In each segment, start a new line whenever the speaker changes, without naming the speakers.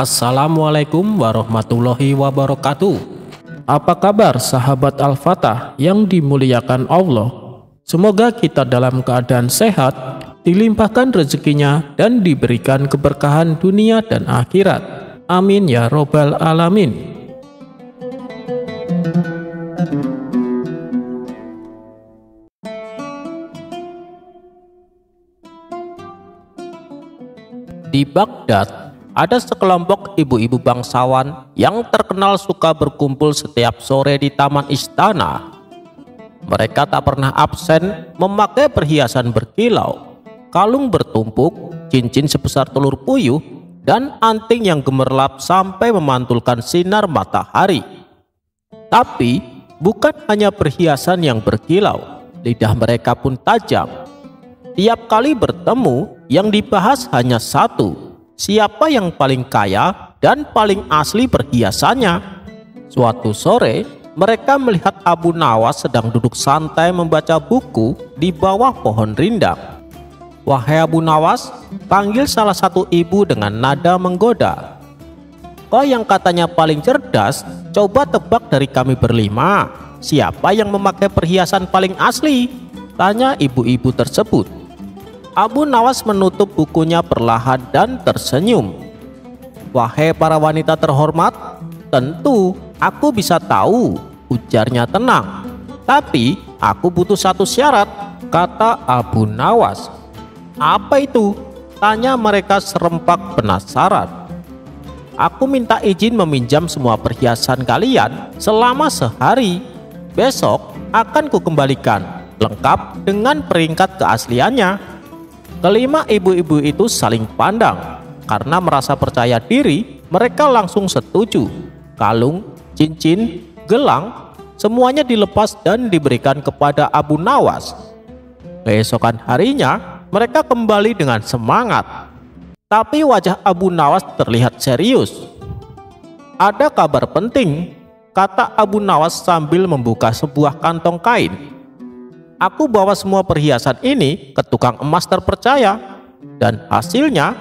Assalamualaikum warahmatullahi wabarakatuh. Apa kabar sahabat Al-Fatah yang dimuliakan Allah? Semoga kita dalam keadaan sehat, dilimpahkan rezekinya dan diberikan keberkahan dunia dan akhirat. Amin ya robbal alamin. Di Baghdad, ada sekelompok ibu-ibu bangsawan yang terkenal suka berkumpul setiap sore di taman istana. Mereka tak pernah absen memakai perhiasan berkilau, kalung bertumpuk, cincin sebesar telur puyuh, dan anting yang gemerlap sampai memantulkan sinar matahari. Tapi bukan hanya perhiasan yang berkilau, lidah mereka pun tajam. Tiap kali bertemu, yang dibahas hanya satu: siapa yang paling kaya dan paling asli perhiasannya. Suatu sore, mereka melihat Abu Nawas sedang duduk santai membaca buku di bawah pohon rindang. "Wahai Abu Nawas," panggil salah satu ibu dengan nada menggoda. "Kau yang katanya paling cerdas, coba tebak dari kami berlima, siapa yang memakai perhiasan paling asli?" tanya ibu-ibu tersebut. Abu Nawas menutup bukunya perlahan dan tersenyum. "Wahai para wanita terhormat, tentu aku bisa tahu," ujarnya tenang. "Tapi aku butuh satu syarat," kata Abu Nawas. "Apa itu?" tanya mereka serempak penasaran. "Aku minta izin meminjam semua perhiasan kalian selama sehari. Besok akan kukembalikan, lengkap dengan peringkat keasliannya." Kelima ibu-ibu itu saling pandang. Karena merasa percaya diri, mereka langsung setuju. Kalung, cincin, gelang, semuanya dilepas dan diberikan kepada Abu Nawas. Keesokan harinya, mereka kembali dengan semangat. Tapi wajah Abu Nawas terlihat serius. "Ada kabar penting," kata Abu Nawas sambil membuka sebuah kantong kain. "Aku bawa semua perhiasan ini ke tukang emas terpercaya, dan hasilnya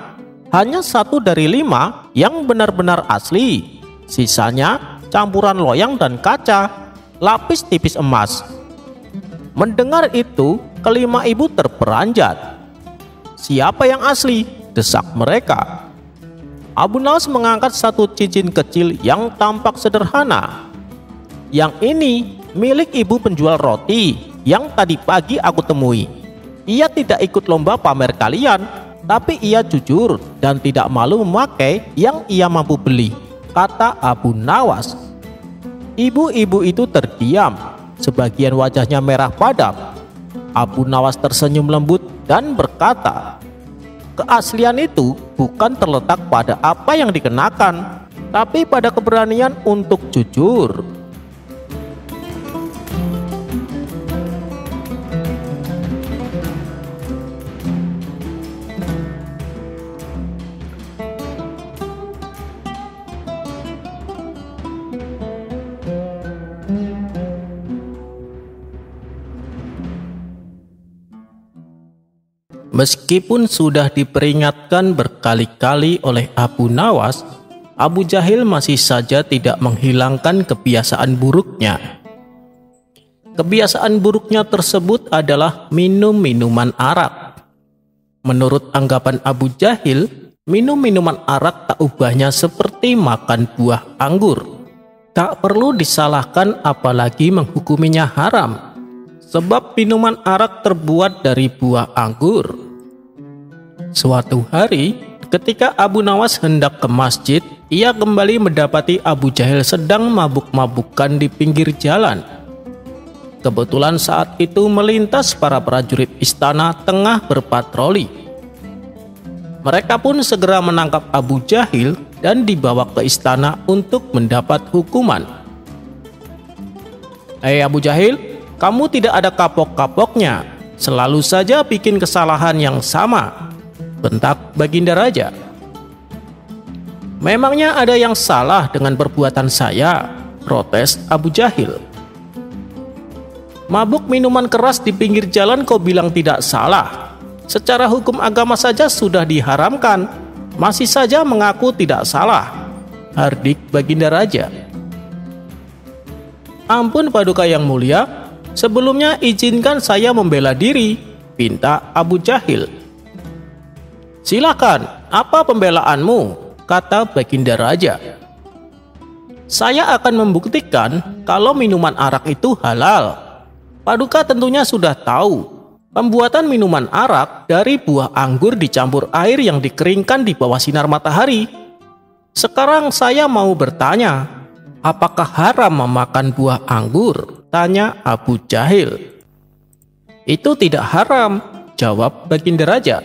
hanya 1 dari 5 yang benar-benar asli. Sisanya campuran loyang dan kaca, lapis tipis emas." Mendengar itu, kelima ibu terperanjat. "Siapa yang asli?" desak mereka. Abu Nawas mengangkat satu cincin kecil yang tampak sederhana. "Yang ini milik ibu penjual roti yang tadi pagi aku temui. Ia tidak ikut lomba pamer kalian, tapi ia jujur dan tidak malu memakai yang ia mampu beli," kata Abu Nawas. Ibu-ibu itu terdiam, sebagian wajahnya merah padam. Abu Nawas tersenyum lembut dan berkata, "Keaslian itu bukan terletak pada apa yang dikenakan, tapi pada keberanian untuk jujur." Meskipun sudah diperingatkan berkali-kali oleh Abu Nawas, Abu Jahil masih saja tidak menghilangkan kebiasaan buruknya. Kebiasaan buruknya tersebut adalah minum minuman arak. Menurut anggapan Abu Jahil, minum minuman arak tak ubahnya seperti makan buah anggur. Tak perlu disalahkan apalagi menghukuminya haram, sebab minuman arak terbuat dari buah anggur. Suatu hari, ketika Abu Nawas hendak ke masjid, ia kembali mendapati Abu Jahil sedang mabuk-mabukan di pinggir jalan. Kebetulan saat itu melintas para prajurit istana tengah berpatroli. Mereka pun segera menangkap Abu Jahil dan dibawa ke istana untuk mendapat hukuman. "Hei Abu Jahil, kamu tidak ada kapok-kapoknya, selalu saja bikin kesalahan yang sama," bentak Baginda Raja. "Memangnya ada yang salah dengan perbuatan saya?" protes Abu Jahil. "Mabuk minuman keras di pinggir jalan kau bilang tidak salah. Secara hukum agama saja sudah diharamkan. masih saja mengaku tidak salah, hardik Baginda Raja. Ampun Paduka yang mulia, sebelumnya izinkan saya membela diri, pinta Abu Jahil. Silakan, apa pembelaanmu? Kata Baginda Raja. Saya akan membuktikan kalau minuman arak itu halal. Paduka tentunya sudah tahu, pembuatan minuman arak dari buah anggur dicampur air yang dikeringkan di bawah sinar matahari. Sekarang saya mau bertanya, apakah haram memakan buah anggur? Tanya Abu Jahil. Itu tidak haram, jawab Baginda Raja.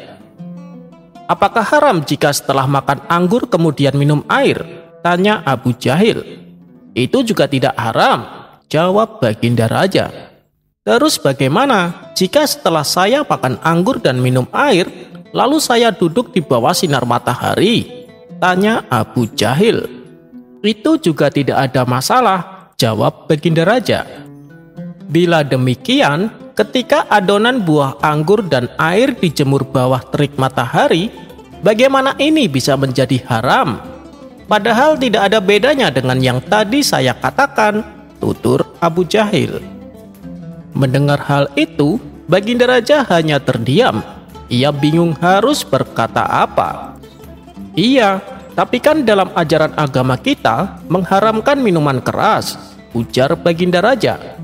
Apakah haram jika setelah makan anggur kemudian minum air? Tanya Abu Jahil. Itu juga tidak haram, jawab Baginda Raja. Terus bagaimana jika setelah saya makan anggur dan minum air, lalu saya duduk di bawah sinar matahari? Tanya Abu Jahil. Itu juga tidak ada masalah, jawab Baginda Raja. Bila demikian, ketika adonan buah anggur dan air dijemur bawah terik matahari, bagaimana ini bisa menjadi haram? Padahal tidak ada bedanya dengan yang tadi saya katakan, tutur Abu Jahil. Mendengar hal itu, Baginda Raja hanya terdiam. Ia bingung harus berkata apa. Iya, tapi kan dalam ajaran agama kita mengharamkan minuman keras, ujar Baginda Raja.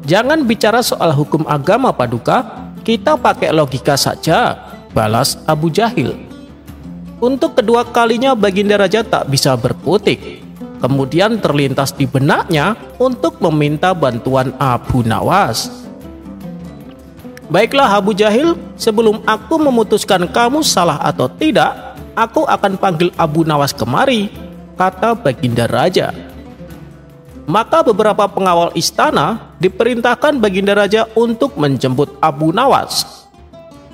Jangan bicara soal hukum agama Paduka, kita pakai logika saja, balas Abu Jahil. Untuk kedua kalinya Baginda Raja tak bisa berkutik. Kemudian terlintas di benaknya untuk meminta bantuan Abu Nawas. Baiklah Abu Jahil, sebelum aku memutuskan kamu salah atau tidak, aku akan panggil Abu Nawas kemari, kata Baginda Raja. Maka beberapa pengawal istana diperintahkan Baginda Raja untuk menjemput Abu Nawas.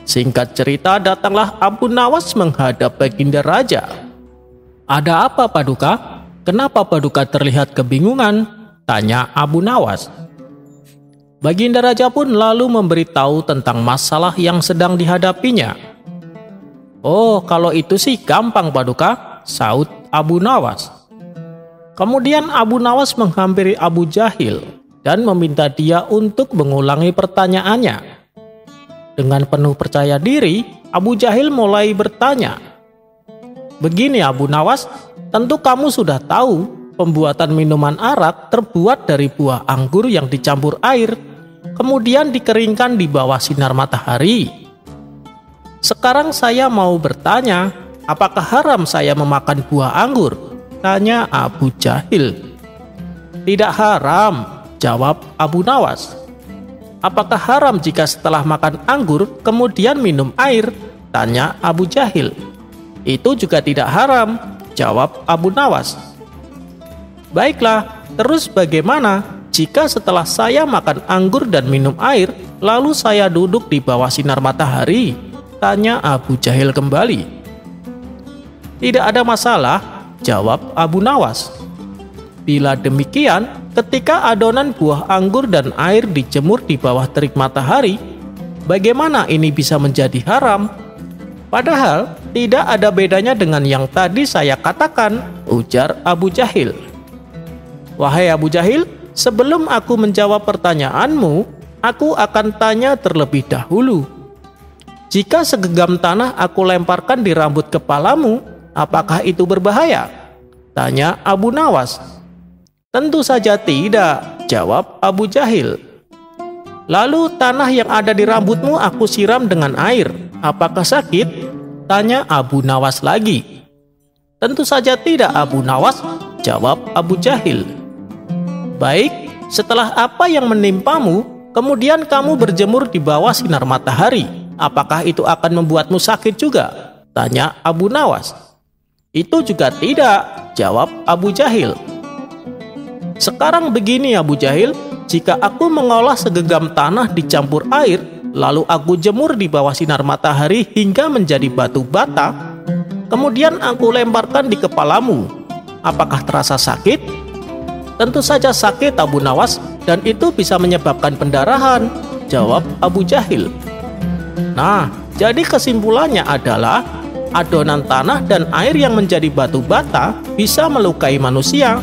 Singkat cerita, datanglah Abu Nawas menghadap Baginda Raja. Ada apa Paduka? Kenapa Paduka terlihat kebingungan? Tanya Abu Nawas. Baginda Raja pun lalu memberitahu tentang masalah yang sedang dihadapinya. Oh, kalau itu sih gampang Paduka, saut Abu Nawas. Kemudian Abu Nawas menghampiri Abu Jahil dan meminta dia untuk mengulangi pertanyaannya. Dengan penuh percaya diri, Abu Jahil mulai bertanya. Begini Abu Nawas, tentu kamu sudah tahu pembuatan minuman arak terbuat dari buah anggur yang dicampur air, kemudian dikeringkan di bawah sinar matahari. Sekarang saya mau bertanya, apakah haram saya memakan buah anggur? Tanya Abu Jahil. Tidak haram, jawab Abu Nawas. Apakah haram jika setelah makan anggur kemudian minum air? Tanya Abu Jahil. Itu juga tidak haram, jawab Abu Nawas. Baiklah, terus bagaimana jika setelah saya makan anggur dan minum air, lalu saya duduk di bawah sinar matahari? Tanya Abu Jahil kembali. Tidak ada masalah, jawab Abu Nawas. Bila demikian, ketika adonan buah anggur dan air dijemur di bawah terik matahari, bagaimana ini bisa menjadi haram? Padahal tidak ada bedanya dengan yang tadi saya katakan, ujar Abu Jahil. Wahai Abu Jahil, sebelum aku menjawab pertanyaanmu, aku akan tanya terlebih dahulu. Jika segenggam tanah aku lemparkan di rambut kepalamu, apakah itu berbahaya? Tanya Abu Nawas. Tentu saja tidak, jawab Abu Jahil. Lalu tanah yang ada di rambutmu aku siram dengan air, apakah sakit? Tanya Abu Nawas lagi. Tentu saja tidak Abu Nawas, jawab Abu Jahil. Baik, setelah apa yang menimpamu, kemudian kamu berjemur di bawah sinar matahari, apakah itu akan membuatmu sakit juga? Tanya Abu Nawas. Itu juga tidak, jawab Abu Jahil. Sekarang begini Abu Jahil, jika aku mengolah segenggam tanah dicampur air, lalu aku jemur di bawah sinar matahari hingga menjadi batu bata, kemudian aku lemparkan di kepalamu, apakah terasa sakit? Tentu saja sakit Abu Nawas, dan itu bisa menyebabkan pendarahan, jawab Abu Jahil. Nah, jadi kesimpulannya adalah adonan tanah dan air yang menjadi batu bata bisa melukai manusia.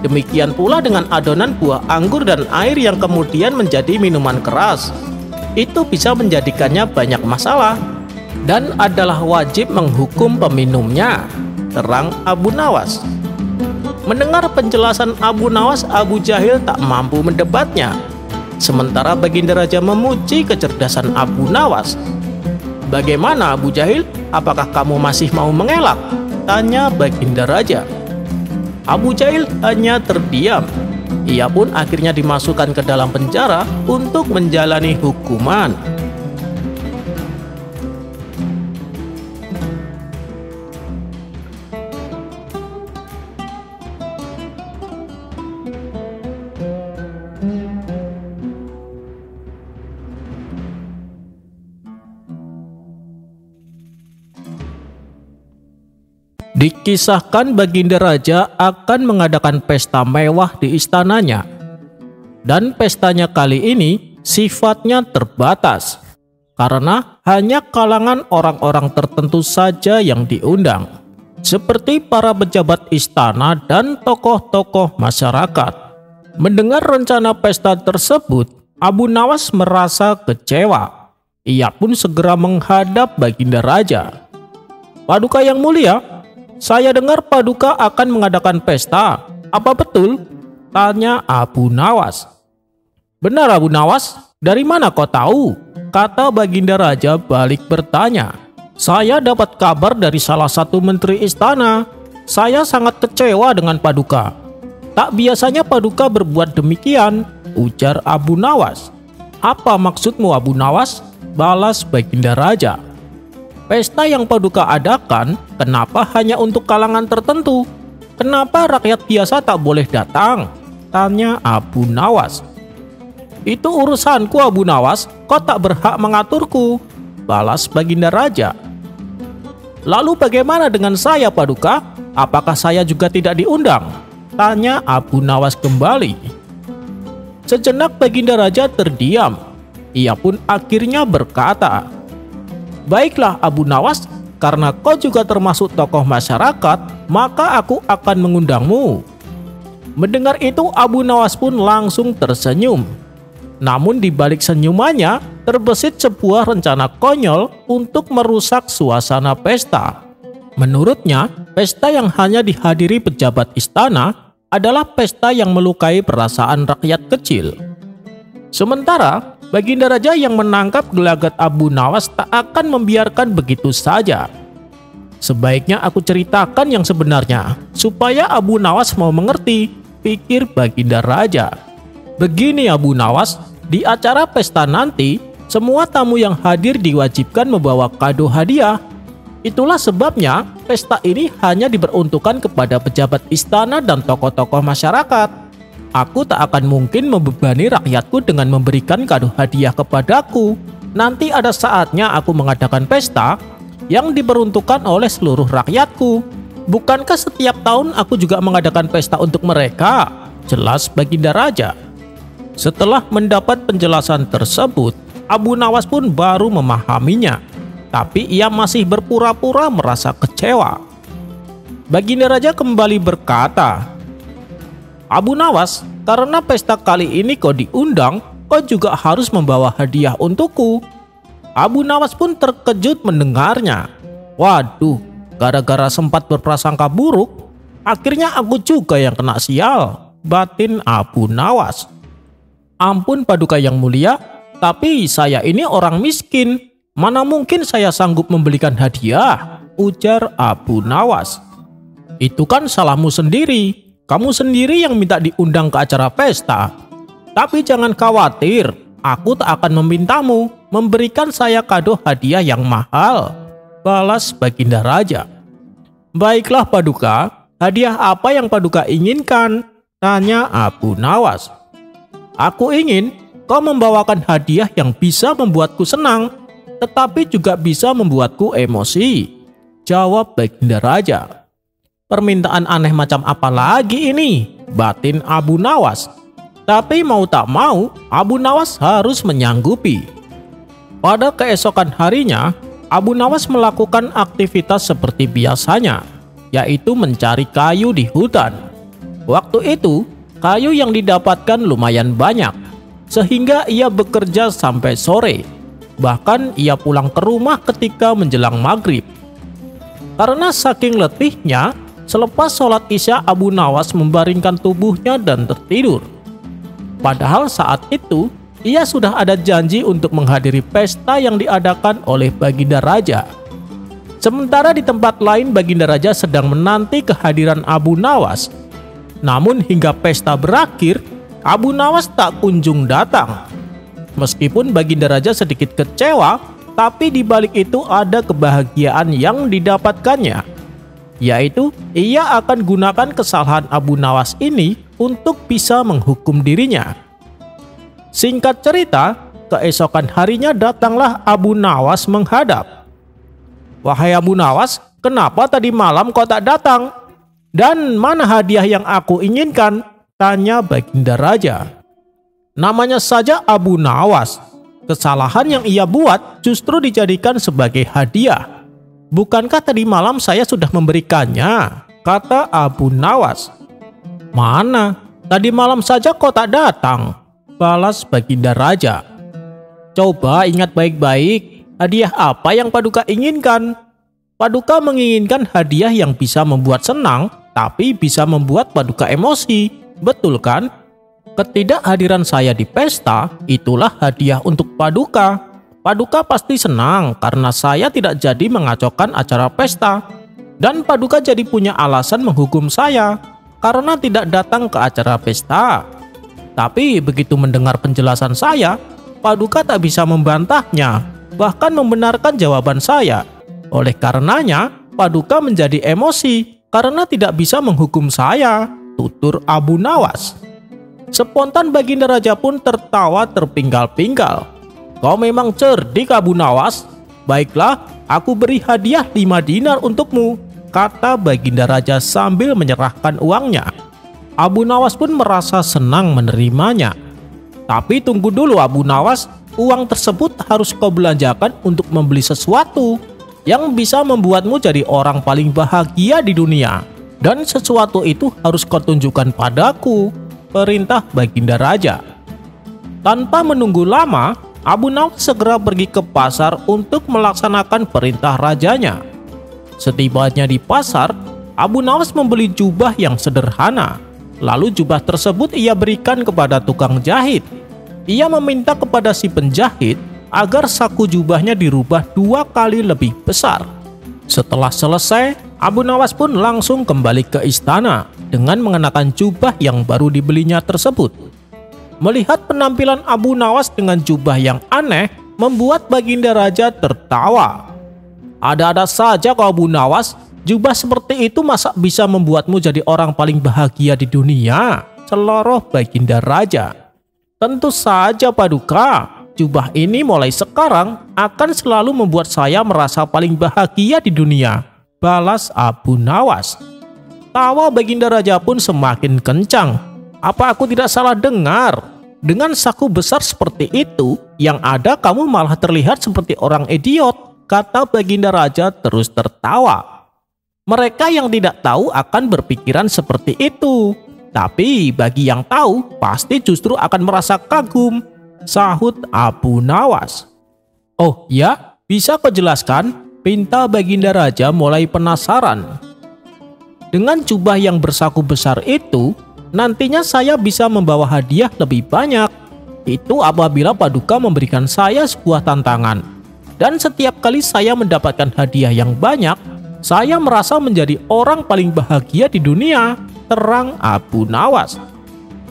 Demikian pula dengan adonan buah anggur dan air yang kemudian menjadi minuman keras. Itu bisa menjadikannya banyak masalah dan adalah wajib menghukum peminumnya, terang Abu Nawas. Mendengar penjelasan Abu Nawas, Abu Jahil tak mampu mendebatnya. Sementara Baginda Raja memuji kecerdasan Abu Nawas. "Bagaimana Abu Jahil? Apakah kamu masih mau mengelak?" tanya Baginda Raja. Abu Jahil hanya terdiam. Ia pun akhirnya dimasukkan ke dalam penjara untuk menjalani hukuman. Dikisahkan Baginda Raja akan mengadakan pesta mewah di istananya. Dan pestanya kali ini sifatnya terbatas, karena hanya kalangan orang-orang tertentu saja yang diundang, seperti para pejabat istana dan tokoh-tokoh masyarakat. Mendengar rencana pesta tersebut, Abu Nawas merasa kecewa. Ia pun segera menghadap Baginda Raja. "Paduka yang mulia, saya dengar Paduka akan mengadakan pesta. Apa betul?" tanya Abu Nawas. "Benar Abu Nawas, dari mana kau tahu?" kata Baginda Raja balik bertanya. "Saya dapat kabar dari salah satu menteri istana. Saya sangat kecewa dengan Paduka." "Tak biasanya Paduka berbuat demikian," ujar Abu Nawas. "Apa maksudmu Abu Nawas?" balas Baginda Raja. "Pesta yang Paduka adakan, kenapa hanya untuk kalangan tertentu? Kenapa rakyat biasa tak boleh datang?" tanya Abu Nawas. "Itu urusanku Abu Nawas, kau tak berhak mengaturku," balas Baginda Raja. "Lalu bagaimana dengan saya Paduka? Apakah saya juga tidak diundang?" tanya Abu Nawas kembali. Sejenak Baginda Raja terdiam. Ia pun akhirnya berkata, "Baiklah Abu Nawas, karena kau juga termasuk tokoh masyarakat, maka aku akan mengundangmu." Mendengar itu Abu Nawas pun langsung tersenyum. Namun di balik senyumannya terbesit sebuah rencana konyol untuk merusak suasana pesta. Menurutnya, pesta yang hanya dihadiri pejabat istana adalah pesta yang melukai perasaan rakyat kecil. Sementara Baginda Raja yang menangkap gelagat Abu Nawas tak akan membiarkan begitu saja. "Sebaiknya aku ceritakan yang sebenarnya, supaya Abu Nawas mau mengerti," pikir Baginda Raja. "Begini Abu Nawas, di acara pesta nanti, semua tamu yang hadir diwajibkan membawa kado hadiah. Itulah sebabnya pesta ini hanya diperuntukkan kepada pejabat istana dan tokoh-tokoh masyarakat. Aku tak akan mungkin membebani rakyatku dengan memberikan kado hadiah kepadaku. Nanti ada saatnya aku mengadakan pesta yang diperuntukkan oleh seluruh rakyatku. Bukankah setiap tahun aku juga mengadakan pesta untuk mereka?" jelas Baginda Raja. Setelah mendapat penjelasan tersebut, Abu Nawas pun baru memahaminya. Tapi ia masih berpura-pura merasa kecewa. Baginda Raja kembali berkata, "Abu Nawas, karena pesta kali ini kau diundang, kau juga harus membawa hadiah untukku." Abu Nawas pun terkejut mendengarnya. "Waduh, gara-gara sempat berprasangka buruk, akhirnya aku juga yang kena sial," batin Abu Nawas. "Ampun Paduka yang mulia, tapi saya ini orang miskin. Mana mungkin saya sanggup membelikan hadiah," ujar Abu Nawas. "Itu kan salahmu sendiri. Kamu sendiri yang minta diundang ke acara pesta. Tapi jangan khawatir, aku tak akan memintamu memberikan saya kado hadiah yang mahal," balas Baginda Raja. "Baiklah Paduka, hadiah apa yang Paduka inginkan?" tanya Abu Nawas. "Aku ingin kau membawakan hadiah yang bisa membuatku senang, tetapi juga bisa membuatku emosi," jawab Baginda Raja. "Permintaan aneh macam apa lagi ini?" batin Abu Nawas. Tapi mau tak mau, Abu Nawas harus menyanggupi. Pada keesokan harinya, Abu Nawas melakukan aktivitas seperti biasanya, yaitu mencari kayu di hutan. Waktu itu, kayu yang didapatkan lumayan banyak, sehingga ia bekerja sampai sore. Bahkan ia pulang ke rumah ketika menjelang maghrib. Karena saking letihnya, selepas sholat Isya Abu Nawas membaringkan tubuhnya dan tertidur. Padahal saat itu, ia sudah ada janji untuk menghadiri pesta yang diadakan oleh Baginda Raja. Sementara di tempat lain Baginda Raja sedang menanti kehadiran Abu Nawas. Namun hingga pesta berakhir, Abu Nawas tak kunjung datang. Meskipun Baginda Raja sedikit kecewa, tapi di balik itu ada kebahagiaan yang didapatkannya, yaitu ia akan gunakan kesalahan Abu Nawas ini untuk bisa menghukum dirinya. Singkat cerita, keesokan harinya datanglah Abu Nawas menghadap. "Wahai Abu Nawas, kenapa tadi malam kau tak datang? Dan mana hadiah yang aku inginkan?" tanya Baginda Raja. Namanya saja Abu Nawas. Kesalahan yang ia buat justru dijadikan sebagai hadiah. "Bukankah tadi malam saya sudah memberikannya?" kata Abu Nawas. "Mana? Tadi malam saja kau tak datang," balas Baginda Raja. "Coba ingat baik-baik, hadiah apa yang Paduka inginkan?" "Paduka menginginkan hadiah yang bisa membuat senang, tapi bisa membuat Paduka emosi. Betul kan? Ketidakhadiran saya di pesta, itulah hadiah untuk Paduka. Paduka pasti senang karena saya tidak jadi mengacaukan acara pesta. Dan Paduka jadi punya alasan menghukum saya karena tidak datang ke acara pesta. Tapi begitu mendengar penjelasan saya, Paduka tak bisa membantahnya, bahkan membenarkan jawaban saya. Oleh karenanya, Paduka menjadi emosi karena tidak bisa menghukum saya," tutur Abu Nawas. Spontan Baginda Raja pun tertawa terpinggal-pinggal. "Kau memang cerdik Abu Nawas. Baiklah, aku beri hadiah 5 dinar untukmu," kata Baginda Raja sambil menyerahkan uangnya. Abu Nawas pun merasa senang menerimanya. "Tapi tunggu dulu Abu Nawas, uang tersebut harus kau belanjakan untuk membeli sesuatu yang bisa membuatmu jadi orang paling bahagia di dunia. Dan sesuatu itu harus kau tunjukkan padaku," perintah Baginda Raja. Tanpa menunggu lama, Abu Nawas segera pergi ke pasar untuk melaksanakan perintah rajanya. Setibanya di pasar, Abu Nawas membeli jubah yang sederhana. Lalu jubah tersebut ia berikan kepada tukang jahit. Ia meminta kepada si penjahit agar saku jubahnya dirubah 2 kali lebih besar. Setelah selesai, Abu Nawas pun langsung kembali ke istana dengan mengenakan jubah yang baru dibelinya tersebut. Melihat penampilan Abu Nawas dengan jubah yang aneh, membuat Baginda Raja tertawa. "Ada-ada saja kau Abu Nawas, jubah seperti itu masa bisa membuatmu jadi orang paling bahagia di dunia?" celoroh Baginda Raja. "Tentu saja Paduka, jubah ini mulai sekarang akan selalu membuat saya merasa paling bahagia di dunia," balas Abu Nawas. Tawa Baginda Raja pun semakin kencang. "Apa aku tidak salah dengar? Dengan saku besar seperti itu, yang ada kamu malah terlihat seperti orang idiot," kata Baginda Raja terus tertawa. "Mereka yang tidak tahu akan berpikiran seperti itu. Tapi bagi yang tahu, pasti justru akan merasa kagum," sahut Abu Nawas. "Oh ya, bisa kau jelaskan?" pinta Baginda Raja mulai penasaran. "Dengan jubah yang bersaku besar itu, nantinya saya bisa membawa hadiah lebih banyak. Itu apabila Paduka memberikan saya sebuah tantangan. Dan setiap kali saya mendapatkan hadiah yang banyak, saya merasa menjadi orang paling bahagia di dunia," terang Abu Nawas.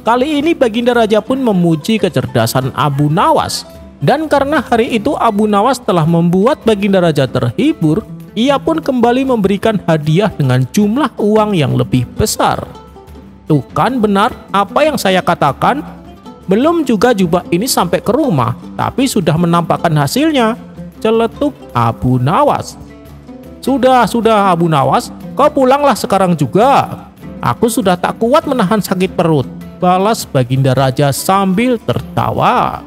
Kali ini Baginda Raja pun memuji kecerdasan Abu Nawas. Dan karena hari itu Abu Nawas telah membuat Baginda Raja terhibur, ia pun kembali memberikan hadiah dengan jumlah uang yang lebih besar. "Tuh kan benar apa yang saya katakan? Belum juga jubah ini sampai ke rumah, tapi sudah menampakkan hasilnya," celetuk Abu Nawas. Sudah Abu Nawas, kau pulanglah sekarang juga. Aku sudah tak kuat menahan sakit perut," balas Baginda Raja sambil tertawa.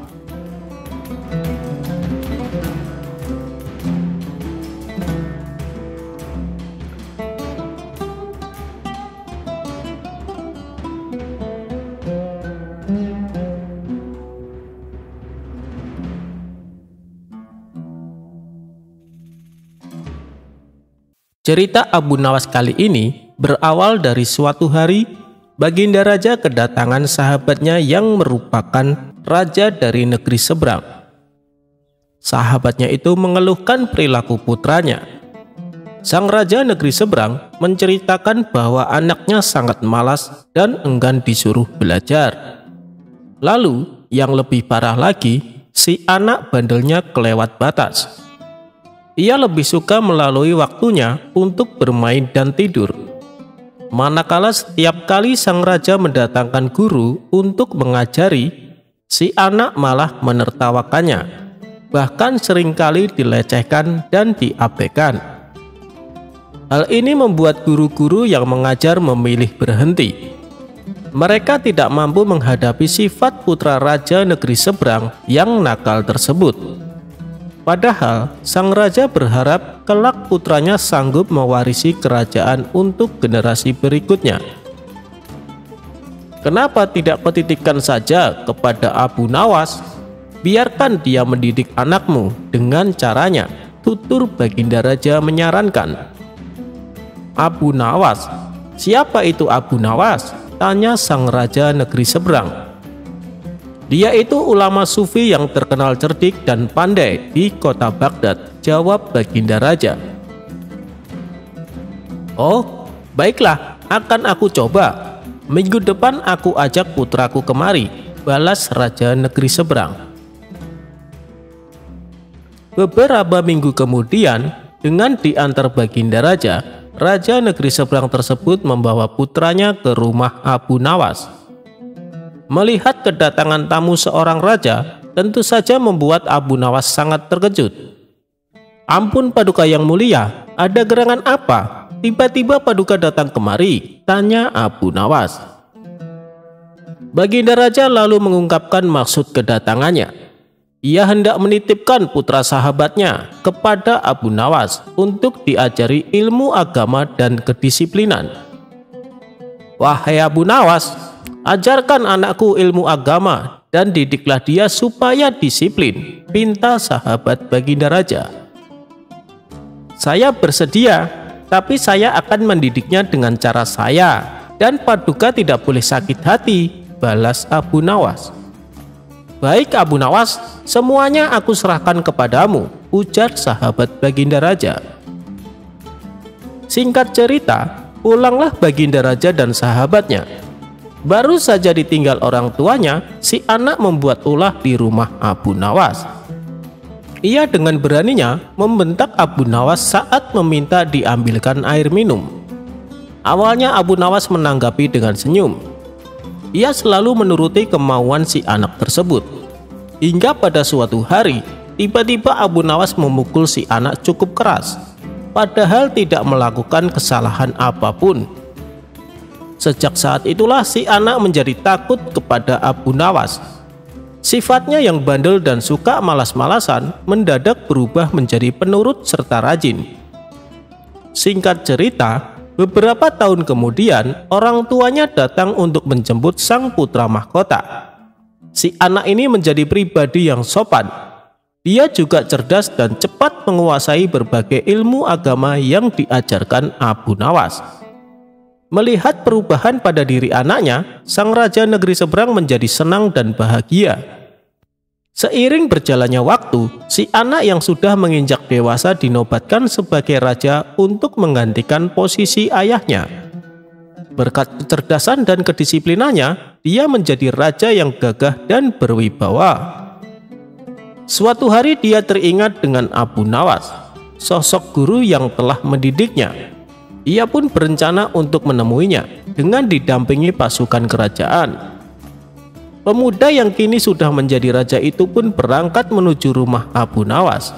Cerita Abu Nawas kali ini berawal dari suatu hari Baginda Raja kedatangan sahabatnya yang merupakan raja dari negeri seberang. Sahabatnya itu mengeluhkan perilaku putranya. Sang raja negeri seberang menceritakan bahwa anaknya sangat malas dan enggan disuruh belajar. Lalu yang lebih parah lagi, si anak bandelnya kelewat batas. Ia lebih suka melalui waktunya untuk bermain dan tidur. Manakala setiap kali sang raja mendatangkan guru untuk mengajari, si anak malah menertawakannya, bahkan seringkali dilecehkan dan diabaikan. Hal ini membuat guru-guru yang mengajar memilih berhenti. Mereka tidak mampu menghadapi sifat putra raja negeri seberang yang nakal tersebut. Padahal sang raja berharap kelak putranya sanggup mewarisi kerajaan untuk generasi berikutnya. Kenapa tidak kau titipkan saja kepada Abu Nawas? Biarkan dia mendidik anakmu dengan caranya, tutur Baginda Raja menyarankan. Abu Nawas? Siapa itu Abu Nawas? Tanya sang raja negeri seberang. Dia itu ulama sufi yang terkenal cerdik dan pandai di kota Baghdad, jawab Baginda Raja. Oh, baiklah, akan aku coba. Minggu depan aku ajak putraku kemari, balas raja negeri seberang. Beberapa minggu kemudian, dengan diantar Baginda Raja, raja negeri seberang tersebut membawa putranya ke rumah Abu Nawas. Melihat kedatangan tamu seorang raja, tentu saja membuat Abu Nawas sangat terkejut. Ampun Paduka yang mulia, ada gerangan apa? Tiba-tiba Paduka datang kemari, tanya Abu Nawas. Baginda Raja lalu mengungkapkan maksud kedatangannya. Ia hendak menitipkan putra sahabatnya kepada Abu Nawas untuk diajari ilmu agama dan kedisiplinan. Wahai Abu Nawas, ajarkan anakku ilmu agama dan didiklah dia supaya disiplin, pinta sahabat Baginda Raja. Saya bersedia, tapi saya akan mendidiknya dengan cara saya, dan Paduka tidak boleh sakit hati, balas Abu Nawas. Baik Abu Nawas, semuanya aku serahkan kepadamu, ujar sahabat Baginda Raja. Singkat cerita, pulanglah Baginda Raja dan sahabatnya. Baru saja ditinggal orang tuanya, si anak membuat ulah di rumah Abu Nawas. Ia dengan beraninya membentak Abu Nawas saat meminta diambilkan air minum. Awalnya Abu Nawas menanggapi dengan senyum. Ia selalu menuruti kemauan si anak tersebut. Hingga pada suatu hari, tiba-tiba Abu Nawas memukul si anak cukup keras, padahal tidak melakukan kesalahan apapun. Sejak saat itulah si anak menjadi takut kepada Abu Nawas. Sifatnya yang bandel dan suka malas-malasan mendadak berubah menjadi penurut serta rajin. Singkat cerita, beberapa tahun kemudian orang tuanya datang untuk menjemput sang putra mahkota. Si anak ini menjadi pribadi yang sopan. Dia juga cerdas dan cepat menguasai berbagai ilmu agama yang diajarkan Abu Nawas. Melihat perubahan pada diri anaknya, sang raja negeri seberang menjadi senang dan bahagia. Seiring berjalannya waktu, si anak yang sudah menginjak dewasa dinobatkan sebagai raja untuk menggantikan posisi ayahnya. Berkat kecerdasan dan kedisiplinannya, dia menjadi raja yang gagah dan berwibawa. Suatu hari dia teringat dengan Abu Nawas, sosok guru yang telah mendidiknya. Ia pun berencana untuk menemuinya dengan didampingi pasukan kerajaan. Pemuda yang kini sudah menjadi raja itu pun berangkat menuju rumah Abu Nawas.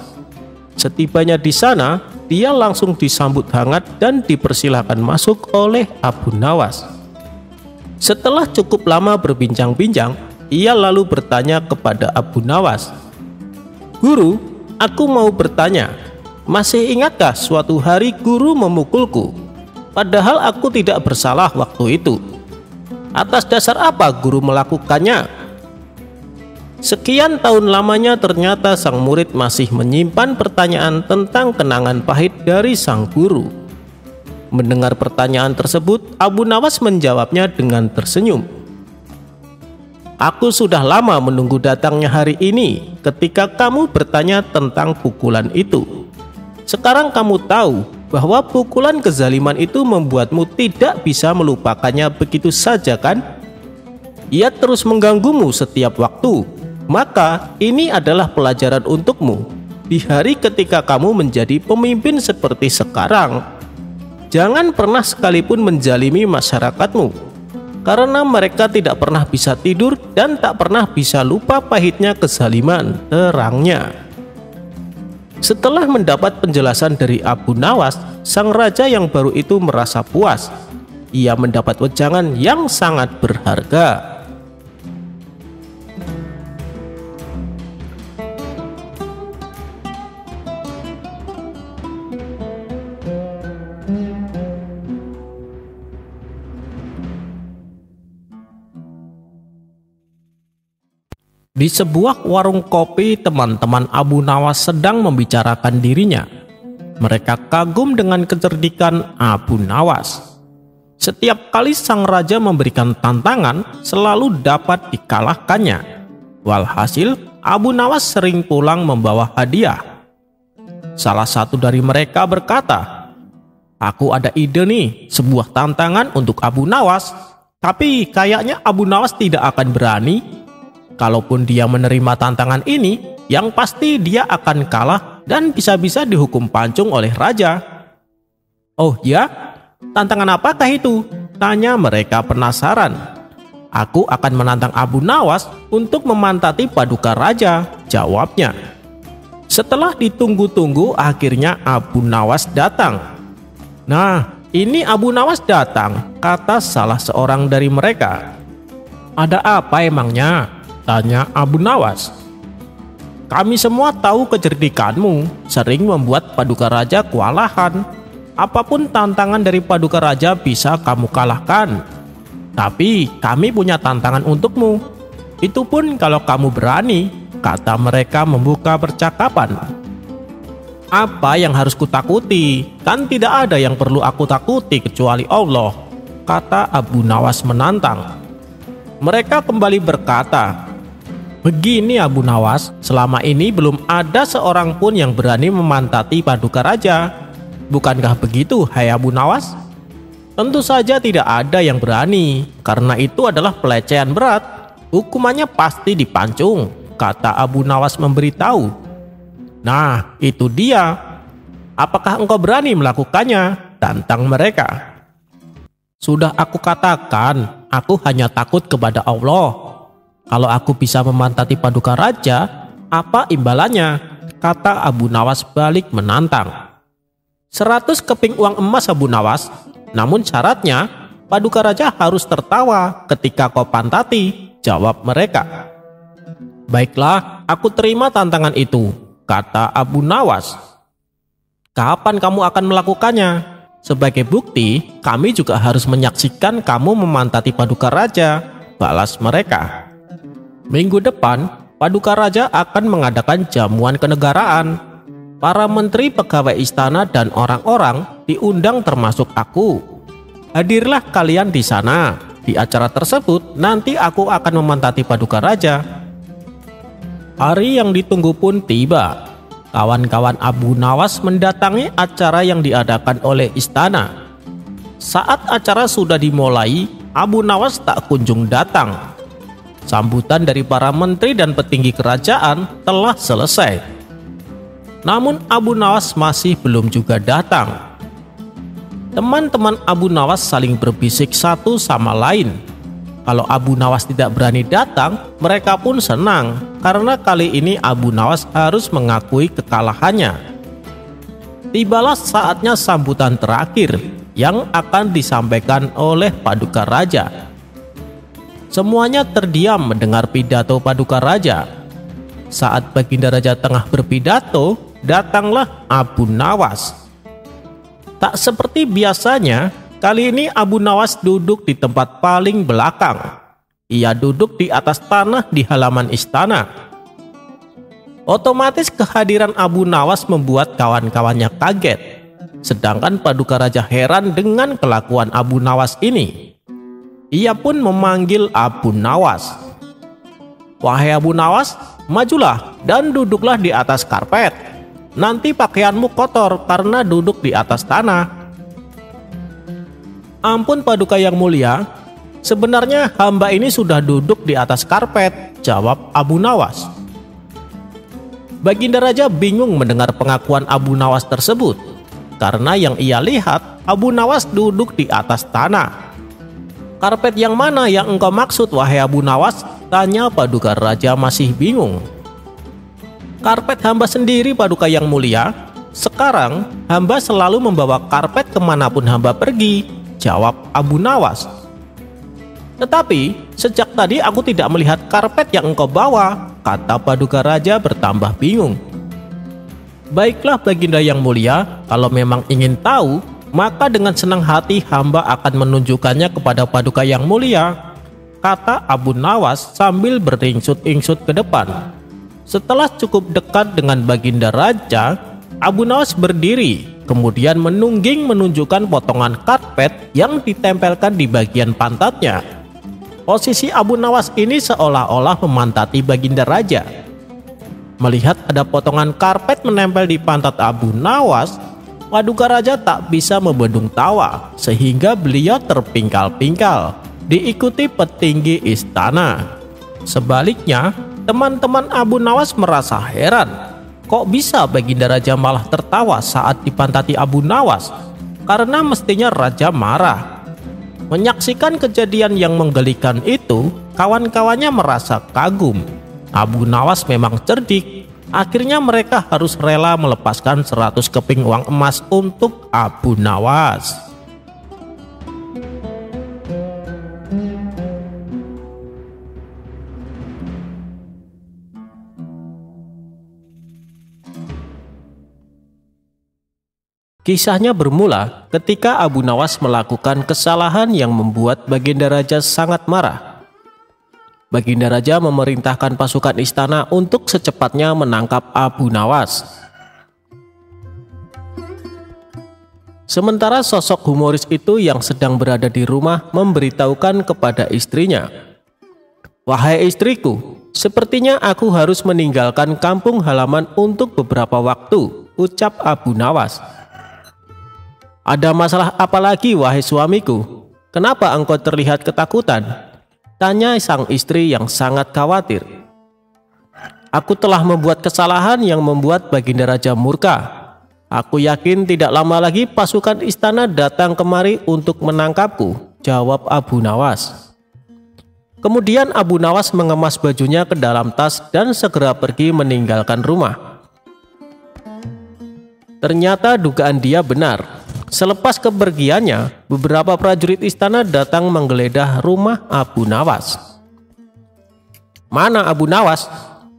Setibanya di sana, dia langsung disambut hangat dan dipersilakan masuk oleh Abu Nawas. Setelah cukup lama berbincang-bincang, ia lalu bertanya kepada Abu Nawas, "Guru, aku mau bertanya, masih ingatkah suatu hari guru memukulku? Padahal aku tidak bersalah waktu itu. Atas dasar apa guru melakukannya?" Sekian tahun lamanya ternyata sang murid masih menyimpan pertanyaan tentang kenangan pahit dari sang guru. Mendengar pertanyaan tersebut, Abu Nawas menjawabnya dengan tersenyum. Aku sudah lama menunggu datangnya hari ini ketika kamu bertanya tentang pukulan itu. Sekarang kamu tahu bahwa pukulan kezaliman itu membuatmu tidak bisa melupakannya begitu saja, kan? Ia terus mengganggumu setiap waktu. Maka ini adalah pelajaran untukmu di hari ketika kamu menjadi pemimpin seperti sekarang. Jangan pernah sekalipun menzalimi masyarakatmu, karena mereka tidak pernah bisa tidur dan tak pernah bisa lupa pahitnya kezaliman, terangnya. Setelah mendapat penjelasan dari Abu Nawas, sang raja yang baru itu merasa puas. Ia mendapat wejangan yang sangat berharga. Di sebuah warung kopi, teman-teman Abu Nawas sedang membicarakan dirinya. Mereka kagum dengan kecerdikan Abu Nawas. Setiap kali sang raja memberikan tantangan, selalu dapat dikalahkannya. Walhasil, Abu Nawas sering pulang membawa hadiah. Salah satu dari mereka berkata, "Aku ada ide nih, sebuah tantangan untuk Abu Nawas. Tapi kayaknya Abu Nawas tidak akan berani. Kalaupun dia menerima tantangan ini, yang pasti dia akan kalah dan bisa-bisa dihukum pancung oleh raja." "Oh ya? Tantangan apakah itu?" tanya mereka penasaran. "Aku akan menantang Abu Nawas untuk memantati paduka raja," jawabnya. Setelah ditunggu-tunggu, akhirnya Abu Nawas datang. "Nah, ini Abu Nawas datang," kata salah seorang dari mereka. "Ada apa emangnya?" tanya Abu Nawas. "Kami semua tahu kecerdikanmu sering membuat paduka raja kewalahan. Apapun tantangan dari paduka raja bisa kamu kalahkan. Tapi kami punya tantangan untukmu. Itu pun kalau kamu berani," kata mereka membuka percakapan. "Apa yang harus kutakuti? Kan tidak ada yang perlu aku takuti kecuali Allah," kata Abu Nawas menantang. Mereka kembali berkata, "Begini Abu Nawas, selama ini belum ada seorang pun yang berani memantati paduka raja. Bukankah begitu, hai Abu Nawas?" "Tentu saja tidak ada yang berani, karena itu adalah pelecehan berat. Hukumannya pasti dipancung," kata Abu Nawas memberitahu. "Nah, itu dia. Apakah engkau berani melakukannya?" tantang mereka. "Sudah aku katakan, aku hanya takut kepada Allah. Kalau aku bisa memantati paduka raja, apa imbalannya?" kata Abu Nawas balik menantang. 100 keping uang emas Abu Nawas, namun syaratnya paduka raja harus tertawa ketika kau pantati, jawab mereka. "Baiklah, aku terima tantangan itu," kata Abu Nawas. "Kapan kamu akan melakukannya? Sebagai bukti, kami juga harus menyaksikan kamu memantati paduka raja," balas mereka. "Minggu depan, paduka raja akan mengadakan jamuan kenegaraan. Para menteri, pegawai istana, dan orang-orang diundang termasuk aku. Hadirlah kalian di sana. Di acara tersebut, nanti aku akan memantati paduka raja." Hari yang ditunggu pun tiba. Kawan-kawan Abu Nawas mendatangi acara yang diadakan oleh istana. Saat acara sudah dimulai, Abu Nawas tak kunjung datang. Sambutan dari para menteri dan petinggi kerajaan telah selesai. Namun Abu Nawas masih belum juga datang. Teman-teman Abu Nawas saling berbisik satu sama lain. Kalau Abu Nawas tidak berani datang, mereka pun senang, karena kali ini Abu Nawas harus mengakui kekalahannya. Tibalah saatnya sambutan terakhir yang akan disampaikan oleh paduka raja. Semuanya terdiam mendengar pidato paduka raja. Saat baginda raja tengah berpidato, datanglah Abu Nawas. Tak seperti biasanya, kali ini Abu Nawas duduk di tempat paling belakang. Ia duduk di atas tanah di halaman istana. Otomatis kehadiran Abu Nawas membuat kawan-kawannya kaget. Sedangkan Paduka Raja heran dengan kelakuan Abu Nawas ini. Ia pun memanggil Abu Nawas. "Wahai Abu Nawas, majulah dan duduklah di atas karpet. Nanti pakaianmu kotor karena duduk di atas tanah." "Ampun Paduka yang mulia, sebenarnya hamba ini sudah duduk di atas karpet," jawab Abu Nawas. Baginda Raja bingung mendengar pengakuan Abu Nawas tersebut, karena yang ia lihat Abu Nawas duduk di atas tanah. "Karpet yang mana yang engkau maksud, wahai Abu Nawas?" tanya Paduka Raja masih bingung. "Karpet hamba sendiri, Paduka yang mulia. Sekarang hamba selalu membawa karpet kemanapun hamba pergi," jawab Abu Nawas. "Tetapi sejak tadi aku tidak melihat karpet yang engkau bawa," kata Paduka Raja bertambah bingung. "Baiklah Baginda yang mulia, kalau memang ingin tahu, maka dengan senang hati hamba akan menunjukkannya kepada Paduka yang mulia," kata Abu Nawas sambil beringsut-ingsut ke depan. Setelah cukup dekat dengan Baginda Raja, Abu Nawas berdiri, kemudian menungging menunjukkan potongan karpet yang ditempelkan di bagian pantatnya. Posisi Abu Nawas ini seolah-olah memantati Baginda Raja. Melihat ada potongan karpet menempel di pantat Abu Nawas, Paduka Raja tak bisa membendung tawa, sehingga beliau terpingkal-pingkal, diikuti petinggi istana. Sebaliknya, teman-teman Abu Nawas merasa heran. Kok bisa Baginda Raja malah tertawa saat dipantati Abu Nawas? Karena mestinya Raja marah. Menyaksikan kejadian yang menggelikan itu, kawan-kawannya merasa kagum. Abu Nawas memang cerdik. Akhirnya mereka harus rela melepaskan 100 keping uang emas untuk Abu Nawas. Kisahnya bermula ketika Abu Nawas melakukan kesalahan yang membuat Baginda Raja sangat marah. Baginda Raja memerintahkan pasukan istana untuk secepatnya menangkap Abu Nawas. Sementara sosok humoris itu yang sedang berada di rumah memberitahukan kepada istrinya, "Wahai istriku, sepertinya aku harus meninggalkan kampung halaman untuk beberapa waktu," ucap Abu Nawas. "Ada masalah apa lagi, wahai suamiku? Kenapa engkau terlihat ketakutan?" tanya sang istri yang sangat khawatir. "Aku telah membuat kesalahan yang membuat Baginda Raja murka. Aku yakin tidak lama lagi pasukan istana datang kemari untuk menangkapku," jawab Abu Nawas. Kemudian Abu Nawas mengemas bajunya ke dalam tas dan segera pergi meninggalkan rumah. Ternyata dugaan dia benar. Selepas kepergiannya, beberapa prajurit istana datang menggeledah rumah Abu Nawas. "Mana Abu Nawas?"